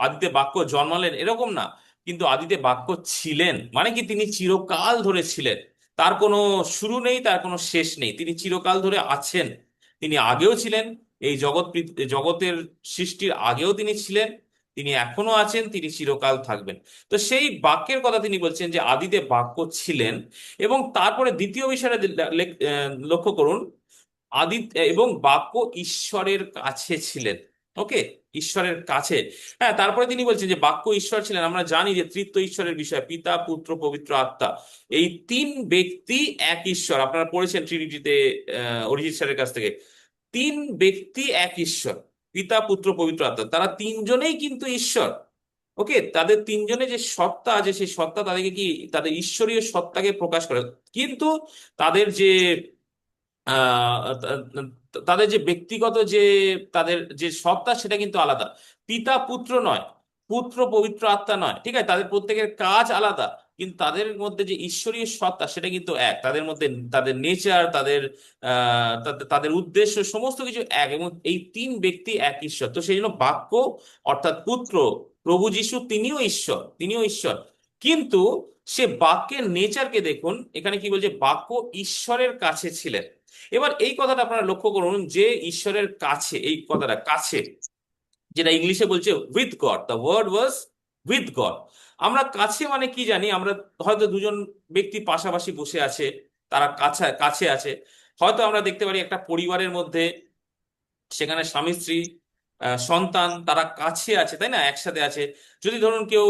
আদিতে বাক্য জন্মালেন, এরকম না। কিন্তু আদিতে বাক্য ছিলেন, মানে কি? তিনি চিরকাল ধরে ছিলেন, তার কোনো শুরু নেই, তার কোনো শেষ নেই, তিনি চিরকাল ধরে আছেন। তিনি আগেও ছিলেন, এই জগতের সৃষ্টির আগেও তিনি ছিলেন, তিনি এখনো আছেন, তিনি চিরকাল থাকবেন। তো সেই বাক্যের কথা তিনি বলছেন যে আদিতে বাক্য ছিলেন। এবং তারপরে দ্বিতীয় বিষয়টা লক্ষ্য করুন, আদি এবং বাক্য ঈশ্বরের কাছে ছিলেন। ওকে, ঈশ্বরের কাছে। হ্যাঁ, তারপরে তিনি বলছেন যে বাক্য ঈশ্বর ছিলেন। আমরা জানি যে তৃতীয় ঈশ্বরের বিষয়, পিতা, পুত্র, পবিত্র আত্মা, এই 3 ব্যক্তি এক ঈশ্বর। আপনারা পড়েছেন ট্রিনিটিতে অরিজিৎ স্যারের কাছ থেকে। 3 ব্যক্তি এক ঈশ্বর, পিতা, পুত্র, পবিত্র আত্মা, তারা 3জনেই কিন্তু ঈশ্বর। ওকে, তাদের 3জনে যে সত্তা আছে, সেই সত্তা তাদেরকে কি, তাদের ঈশ্বরীয় সত্তাকে প্রকাশ করে। কিন্তু তাদের যে তাদের যে ব্যক্তিগত যে তাদের যে সত্তা, সেটা কিন্তু আলাদা। পিতা পুত্র নয়, পুত্র পবিত্র আত্মা নয়, ঠিক আছে? তাদের প্রত্যেকের কাজ আলাদা, কিন্তু তাদের মধ্যে যে ঈশ্বরীয় সত্তা, সেটা কিন্তু এক। তাদের মধ্যে তাদের নেচার, তাদের উদ্দেশ্য, সমস্ত কিছু এক। এবং এই 3 ব্যক্তি এক ঈশ্বর। তো সেই জন্য বাক্য অর্থাৎ পুত্র, প্রভু যিশু, তিনিও ঈশ্বর, তিনিও ঈশ্বর। কিন্তু সে বাক্যের নেচারকে দেখুন, এখানে কি বলছে? বাক্য ঈশ্বরের কাছে ছিলেন। এবার এই কথাটা আপনারা লক্ষ্য করুন, যে ঈশ্বরের কাছে, এই কথাটা কাছে, যেটা ইংলিশে বলছে with God, the word was with God. আমরা কাছে মানে কি জানি, আমরা হয়তো দুজন ব্যক্তি পাশাপাশি বসে আছে, তারা কাছে কাছে আছে। হয়তো আমরা দেখতে পারি একটা পরিবারের মধ্যে সেখানে স্বামী স্ত্রী সন্তান তারা কাছে আছে, তাই না, একসাথে আছে। যদি ধরুন কেউ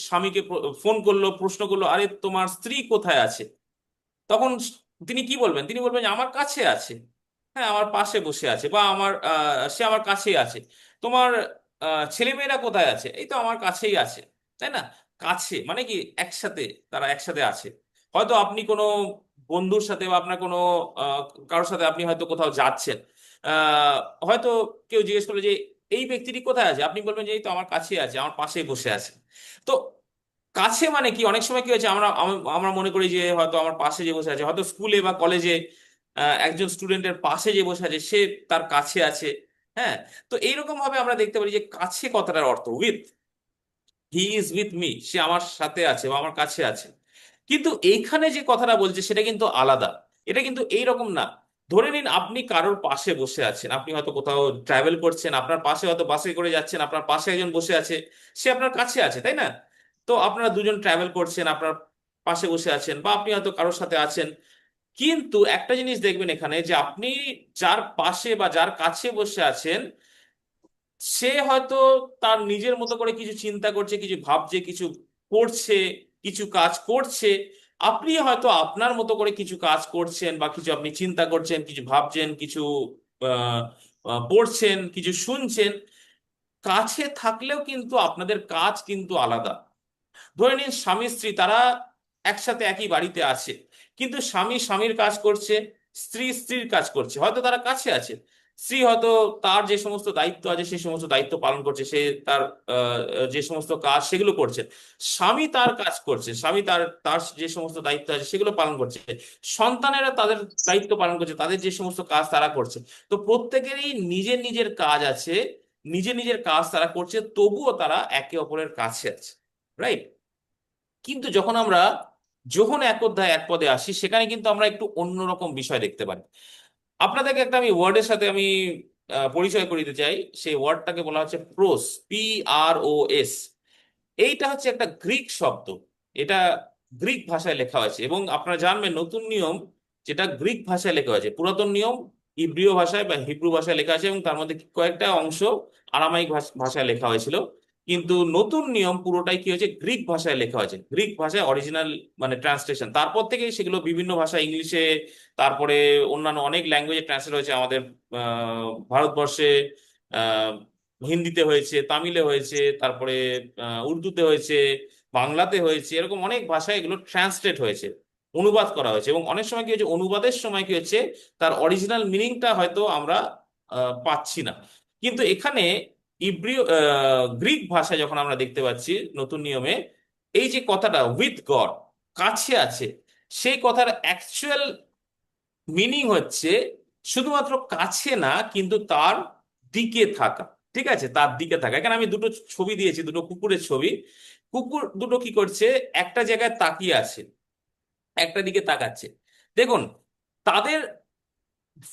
স্বামীকে ফোন করলো, প্রশ্ন করলো, আরে তোমার স্ত্রী কোথায় আছে, তখন তিনি কি বলবেন? তিনি বলবেন যে আমার কাছে আছে, হ্যাঁ আমার পাশে বসে আছে, বা আমার সে আমার কাছেই আছে। তোমার ছেলেমেয়েরা কোথায় আছে? এই তো আমার কাছেই আছে, তাই না? কাছে মানে কি একসাথে, তারা একসাথে আছে। হয়তো আপনি কোনো বন্ধুর সাথে বা আপনার কোনো আহ, কারোর সাথে আপনি হয়তো কোথাও যাচ্ছেন, হয়তো কেউ জিজ্ঞেস করলো যে এই ব্যক্তিটি কোথায় আছে, আপনি বলবেন যে এই তো আমার কাছেই আছে, আমার পাশেই বসে আছে। তো কাছে মানে কি, অনেক সময় কি হয়েছে, আমরা মনে করি যে হয়তো আমার পাশে যে বসে আছে, হয়তো স্কুলে বা কলেজে একজন স্টুডেন্টের পাশে যে বসে আছে সে তার কাছে আছে। হ্যাঁ, তো এইরকম ভাবে আমরা দেখতে পারি যে কাছে কথাটার অর্থ with, he is with me, সে আমার সাথে আছে বা আমার কাছে আছে। কিন্তু এইখানে যে কথাটা বলছে সেটা কিন্তু আলাদা। এটা কিন্তু এইরকম না। ধরে নিন আপনি কারোর পাশে বসে আছেন, আপনি হয়তো কোথাও ট্রাভেল করছেন, আপনার পাশে হয়তো বাসে করে যাচ্ছেন, আপনার পাশে একজন বসে আছে, সে আপনার কাছে আছে, তাই না? তো আপনারা দুজন ট্রাভেল করছেন, আপনার পাশে বসে আছেন, বা আপনি হয়তো কারোর সাথে আছেন। কিন্তু একটা জিনিস দেখবেন এখানে, যে আপনি যার পাশে বা যার কাছে বসে আছেন, সে হয়তো তার নিজের মতো করে কিছু চিন্তা করছে, কিছু ভাবছে, কিছু করছে, কিছু কাজ করছে। আপনি হয়তো আপনার মতো করে কিছু কাজ করছেন, বা কিছু আপনি চিন্তা করছেন, কিছু ভাবছেন, কিছু আহ পড়ছেন, কিছু শুনছেন। কাছে থাকলেও কিন্তু আপনাদের কাজ কিন্তু আলাদা। ধরে নিন স্বামী স্ত্রী তারা একসাথে একই বাড়িতে আছে, কিন্তু স্বামী স্বামীর কাজ করছে, স্ত্রী স্ত্রীর কাজ করছে, হয়তো তারা কাছে আছে। স্ত্রী হয়তো তার যে সমস্ত দায়িত্ব আছে সেই সমস্ত দায়িত্ব পালন করছে, সে তার যে সমস্ত কাজ সেগুলো করছে। স্বামী তার কাজ করছে, স্বামী তার তার যে সমস্ত দায়িত্ব আছে সেগুলো পালন করছে। সন্তানেরা তাদের দায়িত্ব পালন করছে, তাদের যে সমস্ত কাজ তারা করছে। তো প্রত্যেকেরই নিজের নিজের কাজ আছে, নিজের নিজের কাজ তারা করছে, তবুও তারা একে অপরের কাছে আছে, রাইট? কিন্তু যখন আমরা যখন এক অধ্যায় এক পদে আসি, সেখানে কিন্তু আমরা একটু অন্যরকম বিষয় দেখতে পারি। আপনাদেরকে একটা আমি ওয়ার্ডের সাথে আমি পরিচয় করিয়ে দিতে চাই। সেই ওয়ার্ডটাকে বলা হচ্ছে প্রোস, PROS। এইটা হচ্ছে একটা গ্রিক শব্দ। এটা গ্রিক ভাষায় লেখা হয়েছে, এবং আপনারা জানবেন নতুন নিয়ম যেটা গ্রিক ভাষায় লেখা হয়েছে, পুরাতন নিয়ম ইব্রিয় ভাষায় বা হিব্রু ভাষায় লেখা আছে, এবং তার মধ্যে কয়েকটা অংশ আরামাইক ভাষায় লেখা হয়েছিল। কিন্তু নতুন নিয়ম পুরোটাই কি হয়েছে, গ্রিক ভাষায় লেখা হয়েছে, গ্রিক ভাষায় অরিজিনাল মানে ট্রান্সলেশন। তারপর থেকে সেগুলো বিভিন্ন ভাষা, ইংলিশে, তারপরে অন্যান্য অনেক ল্যাঙ্গুয়েজে ট্রান্সলেট হয়েছে। আমাদের ভারতবর্ষে আহ হিন্দিতে হয়েছে, তামিলে হয়েছে, তারপরে উর্দুতে হয়েছে, বাংলাতে হয়েছে, এরকম অনেক ভাষায় এগুলো ট্রান্সলেট হয়েছে, অনুবাদ করা হয়েছে। এবং অনেক সময় কি হয়েছে, অনুবাদের সময় কি হচ্ছে, তার অরিজিনাল মিনিংটা হয়তো আমরা পাচ্ছি না। কিন্তু এখানে ইব্রিয় গ্রিক ভাষায় যখন আমরা দেখতে পাচ্ছি নতুন নিয়মে, এই যে কথাটা উইথ গড, কাছে আছে, সেই কথার অ্যাকচুয়াল মিনিং হচ্ছে শুধুমাত্র কাছে না, কিন্তু তার দিকে থাকা। ঠিক আছে, তার দিকে থাকা। এখানে আমি দুটো ছবি দিয়েছি, দুটো কুকুরের ছবি। কুকুর দুটো কি করছে, একটা জায়গায় তাকিয়ে আছে, একটা দিকে তাকাচ্ছে। দেখুন, তাদের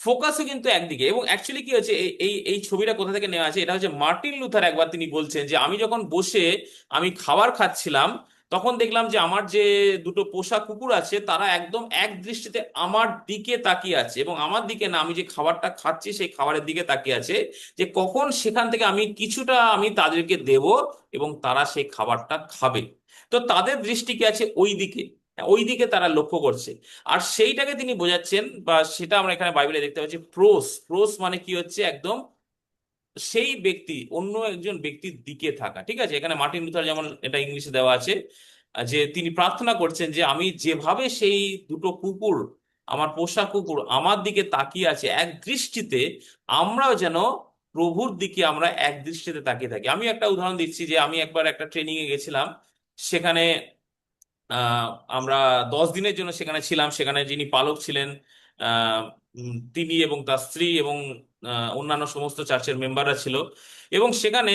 ফোকাসও কিন্তু একদিকে। এবং অ্যাকচুয়ালি কি হচ্ছে, এই এই এই ছবিটা কোথা থেকে নেওয়া আছে, এটা হচ্ছে মার্টিন লুথার একবার তিনি বলছেন যে আমি যখন বসে আমি খাবার খাচ্ছিলাম, তখন দেখলাম যে আমার যে দুটো পোষা কুকুর আছে তারা একদম এক দৃষ্টিতে আমার দিকে তাকিয়ে আছে, এবং আমার দিকে না, আমি যে খাবারটা খাচ্ছি সেই খাবারের দিকে তাকিয়ে আছে, যে কখন সেখান থেকে আমি কিছুটা আমি তাদেরকে দেব এবং তারা সেই খাবারটা খাবে। তো তাদের দৃষ্টি কি আছে ওই দিকে, ওই দিকে তারা লক্ষ্য করছে। আর সেইটাকে তিনি বোঝাচ্ছেন, বা সেটা আমরা এখানে বাইবেলে দেখতে পাচ্ছি। প্রোস, প্রোস মানে কি হচ্ছে, একদম সেই ব্যক্তি, অন্য একজন ব্যক্তির দিকে থাকা। ঠিক আছে, এখানে মার্টিন লুথার যেমন এটা ইংলিশে দেওয়া আছে, যে তিনি প্রার্থনা করছেন যে আমি যেভাবে সেই দুটো কুকুর, আমার পোষা কুকুর আমার দিকে তাকিয়ে আছে এক দৃষ্টিতে, আমরাও যেন প্রভুর দিকে আমরা এক দৃষ্টিতে তাকিয়ে থাকি। আমি একটা উদাহরণ দিচ্ছি, যে আমি একবার একটা ট্রেনিং এ গেছিলাম। সেখানে আহ আমরা 10 দিনের জন্য সেখানে ছিলাম। সেখানে যিনি পালক ছিলেন, তিনি এবং তার স্ত্রী এবং অন্যান্য সমস্ত চার্চের মেম্বাররা ছিল। এবং সেখানে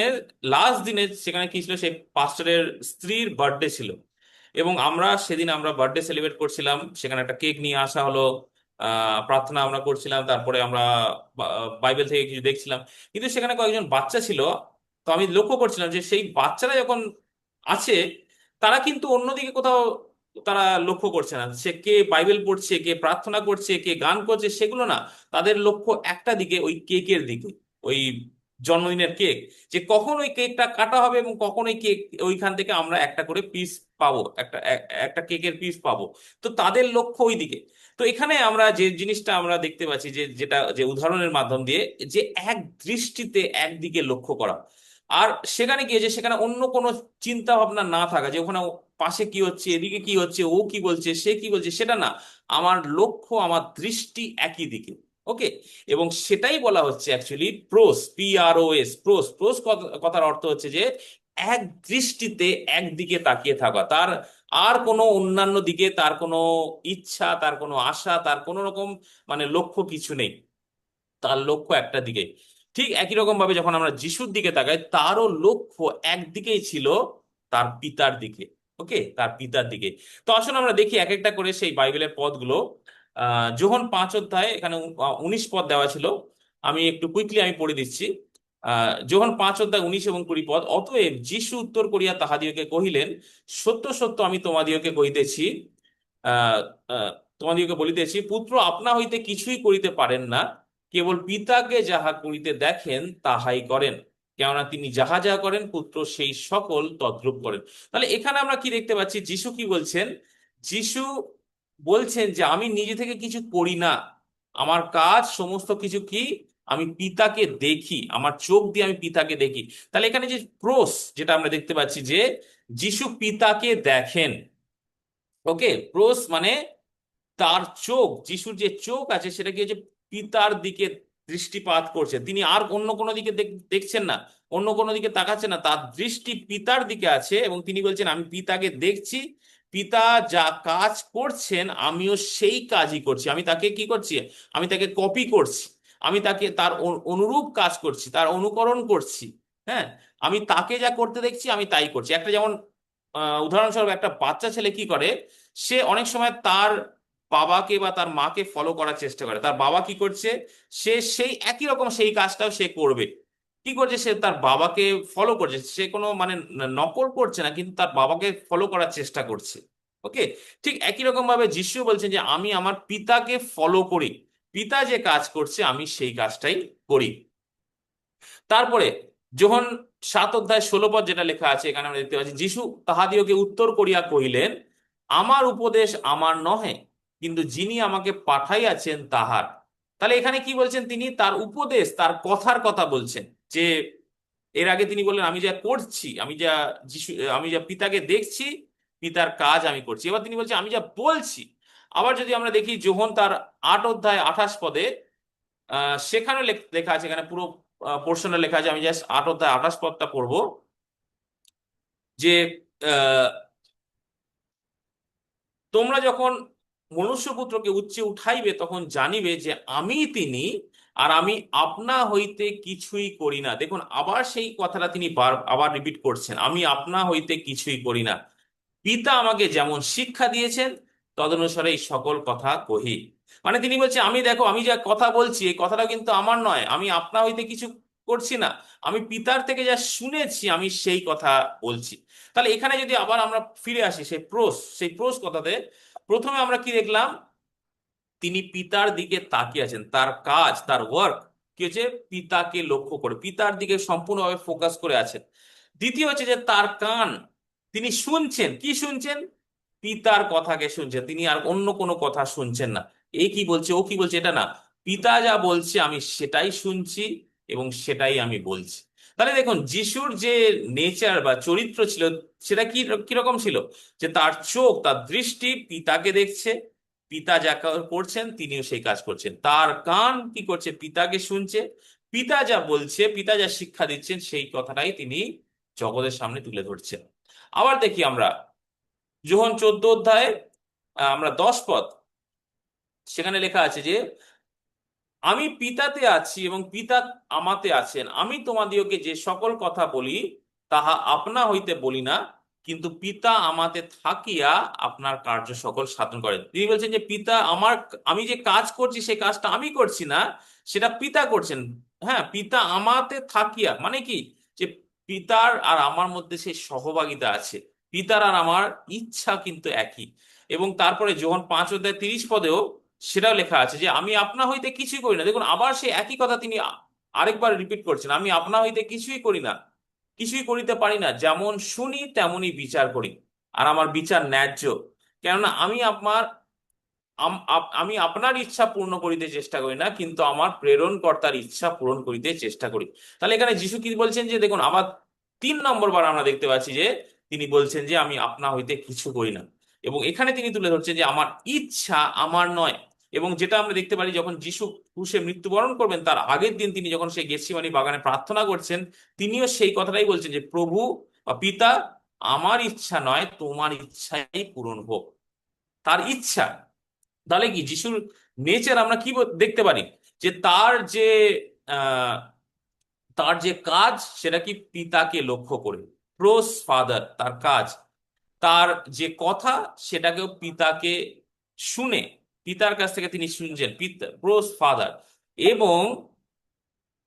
লাস্ট দিনে সেখানে কি ছিল, সেই পাস্টরের স্ত্রীর বার্থডে ছিল। এবং আমরা সেদিন আমরা বার্থডে সেলিব্রেট করছিলাম, সেখানে একটা কেক নিয়ে আসা হলো, প্রার্থনা আমরা করছিলাম, তারপরে আমরা বাইবেল থেকে কিছু দেখছিলাম। কিন্তু সেখানে কয়েকজন বাচ্চা ছিল। তো আমি লক্ষ্য করছিলাম যে সেই বাচ্চারা যখন আছে, তারা কিন্তু অন্যদিকে কোথাও তারা লক্ষ্য করছে না, সে কে বাইবেল পড়ছে, কে প্রার্থনা করছে, কে গান করছে, সেগুলো না। তাদের লক্ষ্য একটা দিকে, ওই কেকের দিকে, ওই জন্মদিনের কেক, যে কখন ওই কেকটা কাটা হবে এবং কখন ওই কেক ওইখান থেকে আমরা একটা করে পিস পাবো, একটা কেকের পিস পাবো। তো তাদের লক্ষ্য ওই দিকে। তো এখানে আমরা যে জিনিসটা আমরা দেখতে পাচ্ছি, যে উদাহরণের মাধ্যম দিয়ে, যে এক দৃষ্টিতে একদিকে লক্ষ্য করা, আর সেখানে গিয়ে যে সেখানে অন্য কোনো চিন্তা ভাবনা না থাকা, যে ওখানে পাশে কি হচ্ছে, এদিকে কি হচ্ছে, ও কি বলছে, সে কি বলছে, সেটা না। আমার লক্ষ্য, আমার দৃষ্টি একই দিকে। ওকে। এবং সেটাই বলা হচ্ছে অ্যাকচুয়ালি প্রোস, PROS, প্রোস। প্রোস কথার অর্থ হচ্ছে যে এক দৃষ্টিতে একদিকে তাকিয়ে থাকা, তার আর কোনো অন্যান্য দিকে তার কোনো ইচ্ছা, তার কোনো আশা, তার কোনো রকম মানে লক্ষ্য কিছু নেই, তার লক্ষ্য একটা দিকে। ঠিক একই রকম ভাবে যখন আমরা যিশুর দিকে তাকাই, তারও লক্ষ্য একদিকেই ছিল, তার পিতার দিকে। ওকে, তার পিতার দিকে। তো আসুন আমরা দেখি এক একটা করে সেই বাইবেলের পদগুলো। যোহন 5 অধ্যায়, এখানে 19 পদ দেওয়া ছিল। আমি একটু কুইকলি আমি পড়ে দিচ্ছি। যোহন 5 অধ্যায় 19 এবং 20 পদ। অতএব যিশু উত্তর করিয়া তাহাদিওকে কহিলেন, সত্য সত্য আমি তোমাদিওকে কহিতেছি, আহ আহ, তোমাদিওকে বলিতেছি, পুত্র আপনা হইতে কিছুই করিতে পারেন না, কেবল পিতাকে যাহা করিতে দেখেন তাহাই করেন। কেননা তিনি যাহা যাহা করেন, পুত্র সেই সকল তদ্রূপ করেন। তাহলে এখানে আমরা কি দেখতে পাচ্ছি, যিশু কি বলছেন? যিশু বলছেন যে আমি নিজে থেকে কিছু করি না, আমার কাজ সমস্ত কিছু কি, আমি পিতাকে দেখি, আমার চোখ দিয়ে আমি পিতাকে দেখি। তাহলে এখানে যে প্রোস, যেটা আমরা দেখতে পাচ্ছি যে যিশু পিতাকে দেখেন। ওকে, প্রোস মানে তার চোখ, যিশুর যে চোখ আছে সেটা কি হচ্ছে, পিতার দিকে দৃষ্টিপাত করছে। তিনি আর অন্য কোনো দিকে দেখছেন না, অন্য কোনো দিকে তাকাচ্ছেন না, তার দৃষ্টি পিতার দিকে আছে। এবং তিনি বলছেন আমি পিতাকে দেখছি, পিতা যা কাজ করছেন আমিও সেই কাজই করছি। আমি তাকে কি করছি, আমি তাকে কপি করছি, আমি তাকে তার অনুরূপ কাজ করছি, তার অনুকরণ করছি। হ্যাঁ, আমি তাকে যা করতে দেখছি আমি তাই করছি। একটা যেমন উদাহরণস্বরূপ, একটা বাচ্চা ছেলে কি করে, সে অনেক সময় তার বাবাকে বা তার মাকে ফলো করার চেষ্টা করে। তার বাবা কি করছে, সে সেই একই রকম সেই কাজটাও সে করবে। কি করছে, সে তার বাবাকে ফলো করছে, সে কোনো মানে নকল করছে না, কিন্তু তার বাবাকে ফলো করার চেষ্টা করছে। ওকে। ঠিক একই রকম ভাবে যিশু বলছেন যে আমি আমার পিতাকে ফলো করি, পিতা যে কাজ করছে আমি সেই কাজটাই করি। তারপরে যোহন 7 অধ্যায় 16 পদ যেটা লেখা আছে, এখানে আমরা দেখতে পাচ্ছি, যিশু তাহাদিওকে উত্তর করিয়া কহিলেন, আমার উপদেশ আমার নহে, কিন্তু যিনি আমাকে পাঠাইয়াছেন তাহার। তাহলে এখানে কি বলছেন, তিনি তার উপদেশ, তার কথার কথা বলছেন। যে এর আগে তিনি বললেন আমি যা করছি, আমি যা পিতাকে দেখছি, পিতার কাজ আমি করছি। এবার তিনি বলছেন আমি যা বলছি। আবার যদি আমরা দেখি যোহন তার 8 অধ্যায় 28 পদে, সেখানে লেখা আছে, এখানে পুরো পোর্শনে লেখা আছে, আমি জাস্ট 8 অধ্যায় 28 পদটা পড়বো। যে আহ, তোমরা যখন মনুষ্যপুত্রকে উচ্চে উঠাইবে তখন জানিবে যে আমি তিনি, আর আমি আপনা হইতে কিছুই করি না। দেখুন আবার সেই কথাটা তিনি আবার রিপিট করছেন, আমি আপনা হইতে কিছুই করি না, পিতা আমাকে যেমন শিক্ষা দিয়েছেন তদনুসারে এই সকল কথা কহি। মানে তিনি বলছে আমি দেখো, আমি যা কথা বলছি এই কথাটা কিন্তু আমার নয়, আমি আপনা হইতে কিছু করছি না, আমি পিতার থেকে যা শুনেছি আমি সেই কথা বলছি। তাহলে এখানে যদি আবার আমরা ফিরে আসি সেই প্রোস কথাতে, প্রথমে আমরা কি দেখলাম, তিনি পিতার দিকে তাকিয়ে আছেন, তার কাজ, তার ওয়ার্ক কি হচ্ছে, পিতাকে লক্ষ্য করে, পিতার দিকে সম্পূর্ণভাবে ফোকাস করে আছেন। দ্বিতীয় হচ্ছে যে তার কান, তিনি শুনছেন, কি শুনছেন, পিতার কথাকে শুনছেন, তিনি আর অন্য কোনো কথা শুনছেন না। এই কি বলছে, ও কি বলছে, এটা না, পিতা যা বলছে আমি সেটাই শুনছি এবং সেটাই আমি বলছি। তাহলে দেখুন যিশুর যে নেচার বা চরিত্র ছিল, সেটা কি কিরকম ছিল, যে তার চোখ, তার দৃষ্টি পিতাকে দেখছে, পিতা যা করছেন তিনিও সেই কাজ করছেন। তার কান কি করছে, পিতাকে শুনছে, পিতা যা বলছে, পিতা যা শিক্ষা দিচ্ছেন সেই কথাটাই তিনি জগতের সামনে তুলে ধরছেন। আবার দেখি আমরা যোহন 14 অধ্যায় আমরা 10 পদ, সেখানে লেখা আছে যে আমি পিতাতে আছি এবং পিতা আমাতে আছেন, আমি তোমাদিওকে যে সকল কথা বলি তাহা আপনা হইতে বলি না, কিন্তু পিতা আমাতে থাকিয়া আপনার কার্য সকল সাধন করেন। তিনি বলছেন যে পিতা আমি যে কাজ করছি সেই কাজটা আমি করছি না, সেটা পিতা করছেন। হ্যাঁ, পিতা আমাতে থাকিয়া মানে কি, যে পিতার আর আমার মধ্যে সেই সহভাগিতা আছে। পিতার আর আমার ইচ্ছা কিন্তু একই। এবং তারপরে যোহন 5 অধ্যায় 30 পদেও সেটাও লেখা আছে যে আমি আপনা হইতে কিছুই করি না। দেখুন আবার সেই একই কথা তিনি আরেকবার রিপিট করছেন, আমি আপনা হইতে কিছুই করি না, কিছুই করিতে পারি না, যেমন শুনি তেমনই বিচার করি, আর আমার বিচার ন্যায্য, কেননা আমি আপনার ইচ্ছা পূর্ণ করিতে চেষ্টা করি না, কিন্তু আমার প্রেরণকর্তার ইচ্ছা পূরণ করিতে চেষ্টা করি। তাহলে এখানে যিশু কি বলছেন যে দেখুন আবার 3 নম্বর বার আমরা দেখতে পাচ্ছি যে তিনি বলছেন যে আমি আপনা হইতে কিছু করি না। এবং এখানে তিনি তুলে ধরছেন যে আমার ইচ্ছা আমার নয়। এবং যেটা আমরা দেখতে পারি যখন যিশু ক্রুশে মৃত্যুবরণ করবেন তার আগের দিন তিনি যখন সেই গেতসেমানি বাগানে প্রার্থনা করছেন, তিনিও সেই কথাটাই বলছেন যে প্রভু বা পিতা, আমার ইচ্ছা নয় তোমার ইচ্ছাই পূরণ হোক। তার ইচ্ছা। তাহলে কি যিশুর নেচার আমরা কি দেখতে পারি যে আহ তার যে কাজ সেটা কি পিতাকে লক্ষ্য করে, প্রোস ফাদার তার কাজ, তার যে কথা সেটাকেও পিতাকে শুনে, পিতার কাছ থেকে তিনি শুনছেন, পিতা প্রোস ফাদার। এবং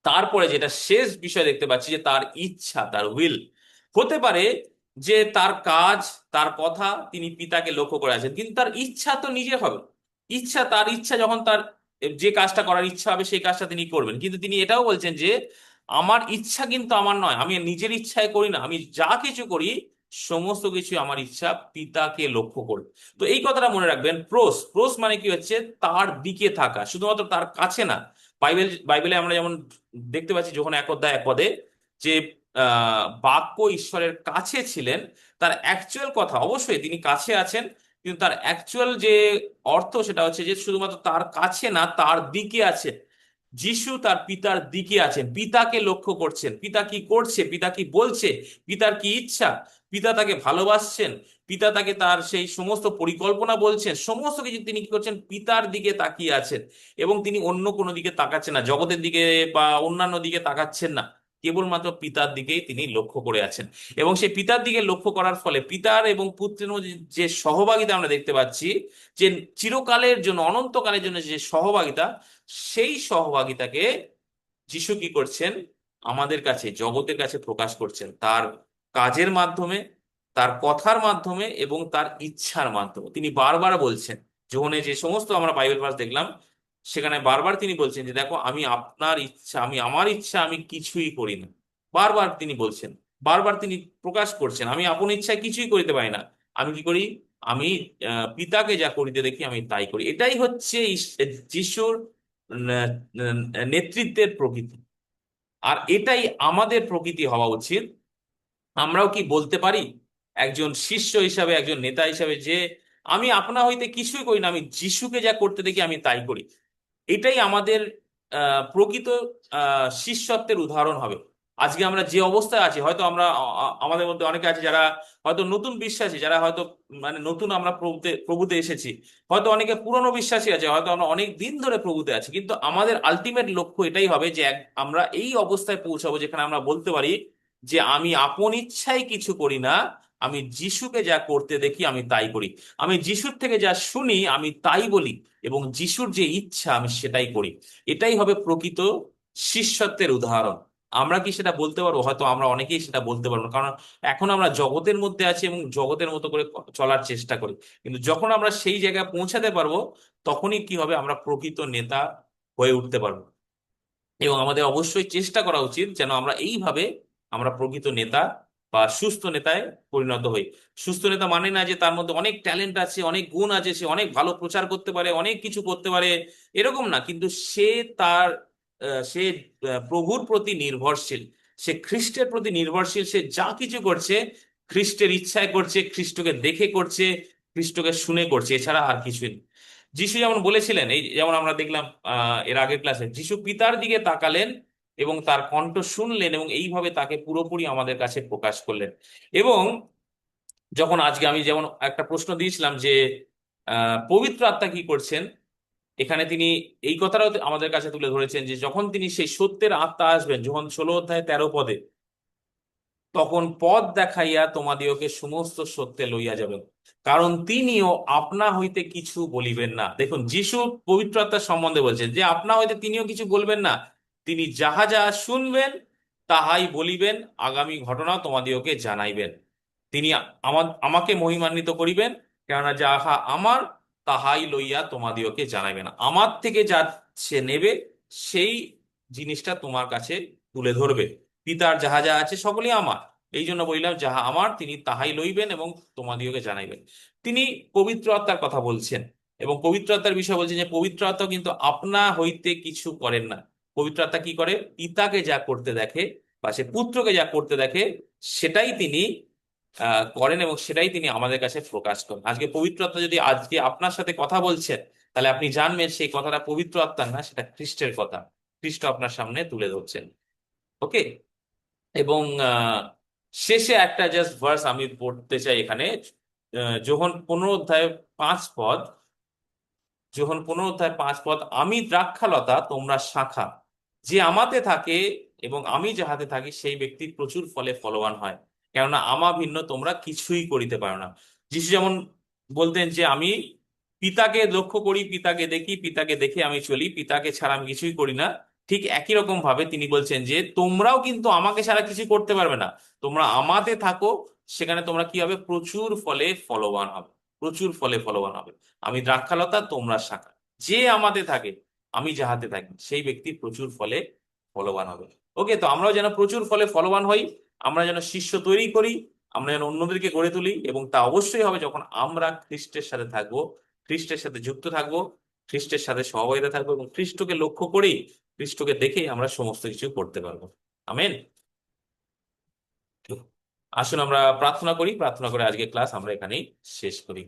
তারপরে যেটা শেষ বিষয় দেখতে পাচ্ছি যে তার ইচ্ছা, তার উইল। হতে পারে যে তার কাজ, তার কথা তিনি পিতাকে লক্ষ্য করে আছেন, কিন্তু তার ইচ্ছা তো নিজে হবে। তার ইচ্ছা যখন তার যে কাজটা করার ইচ্ছা হবে সেই কাজটা তিনি করবেন, কিন্তু তিনি এটাও বলছেন যে আমার ইচ্ছা কিন্তু আমার নয়, আমি নিজের ইচ্ছায় করি না, আমি যা কিছু করি সমস্ত কিছু আমার ইচ্ছা পিতাকে লক্ষ্য করে। তো এই কথাটা মনে রাখবেন। প্রোস প্রোস মানে কি হচ্ছে তার দিকে থাকা, শুধুমাত্র তার কাছে না। বাইবেলে আমরা যেমন দেখতে পাচ্ছি যখন 1 অধ্যায় 1 পদে যে বাক্য ঈশ্বরের কাছে ছিলেন, তার অ্যাকচুয়াল কথা অবশ্যই তিনি কাছে আছেন, কিন্তু তার অ্যাকচুয়াল যে অর্থ সেটা হচ্ছে যে শুধুমাত্র তার কাছে না, তার দিকে আছে। যিশু তার পিতার দিকে আছেন, পিতাকে লক্ষ্য করছেন, পিতা কি করছে, পিতা কি বলছে, পিতার কি ইচ্ছা, পিতা তাকে ভালোবাসছেন, পিতা তাকে তার সেই সমস্ত পরিকল্পনা বলছেন, সমস্ত কিছু তিনি কি করছেন, পিতার দিকে তাকিয়ে আছেন। এবং তিনি অন্য কোনো দিকে তাকাচ্ছেন না, জগতের দিকে বা অন্যান্য দিকে তাকাচ্ছেন না, কেবলমাত্র পিতার দিকেই তিনি লক্ষ্য করে আছেন। এবং সেই পিতার দিকে লক্ষ্য করার ফলে পিতার এবং পুত্রের মধ্যে যে সহভাগিতা আমরা দেখতে পাচ্ছি, যে চিরকালের জন্য, অনন্তকালের জন্য যে সহভাগিতা, সেই সহভাগিতাকে যিশু কি করছেন, আমাদের কাছে, জগতের কাছে প্রকাশ করছেন তার কাজের মাধ্যমে, তার কথার মাধ্যমে এবং তার ইচ্ছার মাধ্যমে। তিনি বারবার বলছেন, যোহনে যে সমস্ত আমরা বাইবেল ভার্স দেখলাম সেখানে বারবার তিনি বলছেন যে দেখো আমি আপনার ইচ্ছা, আমি আমার ইচ্ছা আমি কিছুই করি না। বারবার তিনি বলছেন, বারবার তিনি প্রকাশ করছেন আমি আপন ইচ্ছায় কিছুই করিতে পারি না, আমি কি করি, আমি পিতাকে যা করিতে দেখি আমি তাই করি। এটাই হচ্ছে যিশুর নেতৃত্বের প্রকৃতি। আর এটাই আমাদের প্রকৃতি হওয়া উচিত। আমরাও কি বলতে পারি একজন শিষ্য হিসাবে, একজন নেতা হিসাবে, যে আমি আপনা হইতে কিছুই করি না, আমি যিশুকে যা করতে দেখি আমি তাই করি? এটাই আমাদের প্রকৃত শিষ্যত্বের উদাহরণ হবে। আজকে আমরা যে অবস্থায় আছি, হয়তো আমরা আমাদের মধ্যে অনেকে আছে যারা হয়তো নতুন বিশ্বাসী, যারা হয়তো মানে নতুন আমরা প্রভুতে এসেছি, হয়তো অনেকে পুরনো বিশ্বাসী আছে, হয়তো আমরা অনেক দিন ধরে প্রভুতে আছি, কিন্তু আমাদের আলটিমেট লক্ষ্য এটাই হবে যে আমরা এই অবস্থায় পৌঁছাবো যেখানে আমরা বলতে পারি যে আমি আপন ইচ্ছায় কিছু করি না, আমি যিশুকে যা করতে দেখি আমি তাই করি, আমি যিশুর থেকে যা শুনি আমি তাই বলি, এবং যিশুর যে ইচ্ছা আমি সেটাই করি। এটাই হবে প্রকৃত শিষ্যত্বের উদাহরণ। আমরা কি সেটা বলতে পারবো? হয়তো আমরা অনেকেই সেটা বলতে পারবো না, কারণ এখন আমরা জগতের মধ্যে আছি এবং জগতের মতো করে চলার চেষ্টা করি। কিন্তু যখন আমরা সেই জায়গায় পৌঁছাতে পারবো তখনই কি হবে, আমরা প্রকৃত নেতা হয়ে উঠতে পারবো। এবং আমাদের অবশ্যই চেষ্টা করা উচিত যেন আমরা এইভাবে আমরা প্রকৃত নেতা বা সুস্থ নেতায় পরিণত হই। সুস্থ নেতা মানে না যে তার মধ্যে অনেক ট্যালেন্ট আছে, অনেক গুণ আছে, সে অনেক ভালো প্রচার করতে পারে, অনেক কিছু করতে পারে, এরকম না। কিন্তু সে প্রভুর প্রতি নির্ভরশীল, সে খ্রিস্টের প্রতি নির্ভরশীল, সে যা কিছু করছে খ্রিস্টের ইচ্ছায় করছে, খ্রিস্টকে দেখে করছে, খ্রিস্টকে শুনে করছে, এছাড়া আর কিছুই না। যিশু যেমন বলেছিলেন, এই যেমন আমরা দেখলাম এর আগের ক্লাসে, যিশু পিতার দিকে তাকালেন এবং তার কণ্ঠ শুনলেন এবং এইভাবে তাকে পুরোপুরি আমাদের কাছে প্রকাশ করলেন। এবং যখন আজকে আমি যেমন একটা প্রশ্ন দিয়েছিলাম যে পবিত্র আত্মা কি করছেন, এখানে তিনি এই কথাটাও আমাদের কাছে তুলে ধরেছেন যে যখন তিনি সেই সত্যের আত্মা আসবেন, যখন 16 অধ্যায় 13 পদে, তখন পথ দেখাইয়া তোমাদিওকে সমস্ত সত্যে লইয়া যাবেন, কারণ তিনিও আপনা হইতে কিছু বলিবেন না। দেখুন যিশু পবিত্র আত্মার সম্বন্ধে বলছেন যে আপনা হইতে তিনিও কিছু বলবেন না, তিনি যাহা যাহা শুনবেন তাহাই বলিবেন, আগামী ঘটনা তোমাদিওকে জানাইবেন। তিনি আমাকে মহিমান্বিত করিবেন, কেননা যাহা আমার তাহাই লইয়া তোমাদিওকে জানাইবেন। আমার থেকে যা সে নেবে সেই জিনিসটা তোমার কাছে তুলে ধরবে। পিতার যাহা যা আছে সকলই আমার, এই জন্য বললাম যাহা আমার তিনি তাহাই লইবেন এবং তোমাদিওকে জানাইবেন। তিনি পবিত্র আত্মার কথা বলছেন এবং পবিত্র আত্মার বিষয় বলছেন যে পবিত্র আত্মা কিন্তু আপনা হইতে কিছু করেন না। পবিত্র আত্মা কি করে? পিতাকে যা করতে দেখে বা সে পুত্রকে যা করতে দেখে সেটাই তিনি করেন এবং সেটাই তিনি আমাদের কাছে প্রকাশ করেন। আজকে পবিত্র আত্মা যদি আজকে আপনার সাথে কথা বলছেন, তাহলে আপনি জানবেন সেই কথাটা পবিত্র আত্মার না, সেটা খ্রিস্টের কথা। খ্রিস্ট আপনার সামনে তুলে ধরছেন। ওকে। এবং শেষে একটা জাস্ট ভার্স আমি পড়তে চাই এখানে। যোহন 15 অধ্যায় 5 পদ। যোহন 15 অধ্যায় 5 পদ, আমি দ্রাক্ষালতা তোমরা শাখা, যে আমাতে থাকে এবং আমি যাহাতে থাকি সেই ব্যক্তি প্রচুর ফলে ফলবান হয়, কেননা আমা ভিন্ন তোমরা কিছুই করিতে পারো না। যিশু যেমন বলতেন যে আমি পিতাকে লক্ষ্য করি, পিতাকে দেখি, পিতাকে দেখে আমি চলি, পিতাকে ছাড়া আমি কিছুই করি না, ঠিক একই রকম ভাবে তিনি বলছেন যে তোমরাও কিন্তু আমাকে ছাড়া কিছু করতে পারবে না। তোমরা আমাতে থাকো, সেখানে তোমরা কি হবে? প্রচুর ফলে ফলবান হবে, প্রচুর ফলে ফলবান হবে। আমি দ্রাক্ষালতা তোমরা শাখা, যে আমাতে থাকে আমি যাহাতে থাকি সেই ব্যক্তি প্রচুর ফলে ফলবান হবে। ওকে, তো আমরাও যেন প্রচুর ফলে ফলবান হই, আমরা যেন শিষ্য তৈরি করি, আমরা যেন অন্যদেরকে গড়ে তুলি, এবং তা অবশ্যই হবে যখন আমরা খ্রিস্টের সাথে থাকবো, খ্রিস্টের সাথে যুক্ত থাকবো, খ্রিস্টের সাথে সহবাহিতা থাকবো এবং খ্রিস্টকে লক্ষ্য করেই, খ্রিস্টকে দেখেই আমরা সমস্ত কিছু করতে পারবো। আমেন। আসুন আমরা প্রার্থনা করি, প্রার্থনা করে আজকে ক্লাস আমরা এখানেই শেষ করি।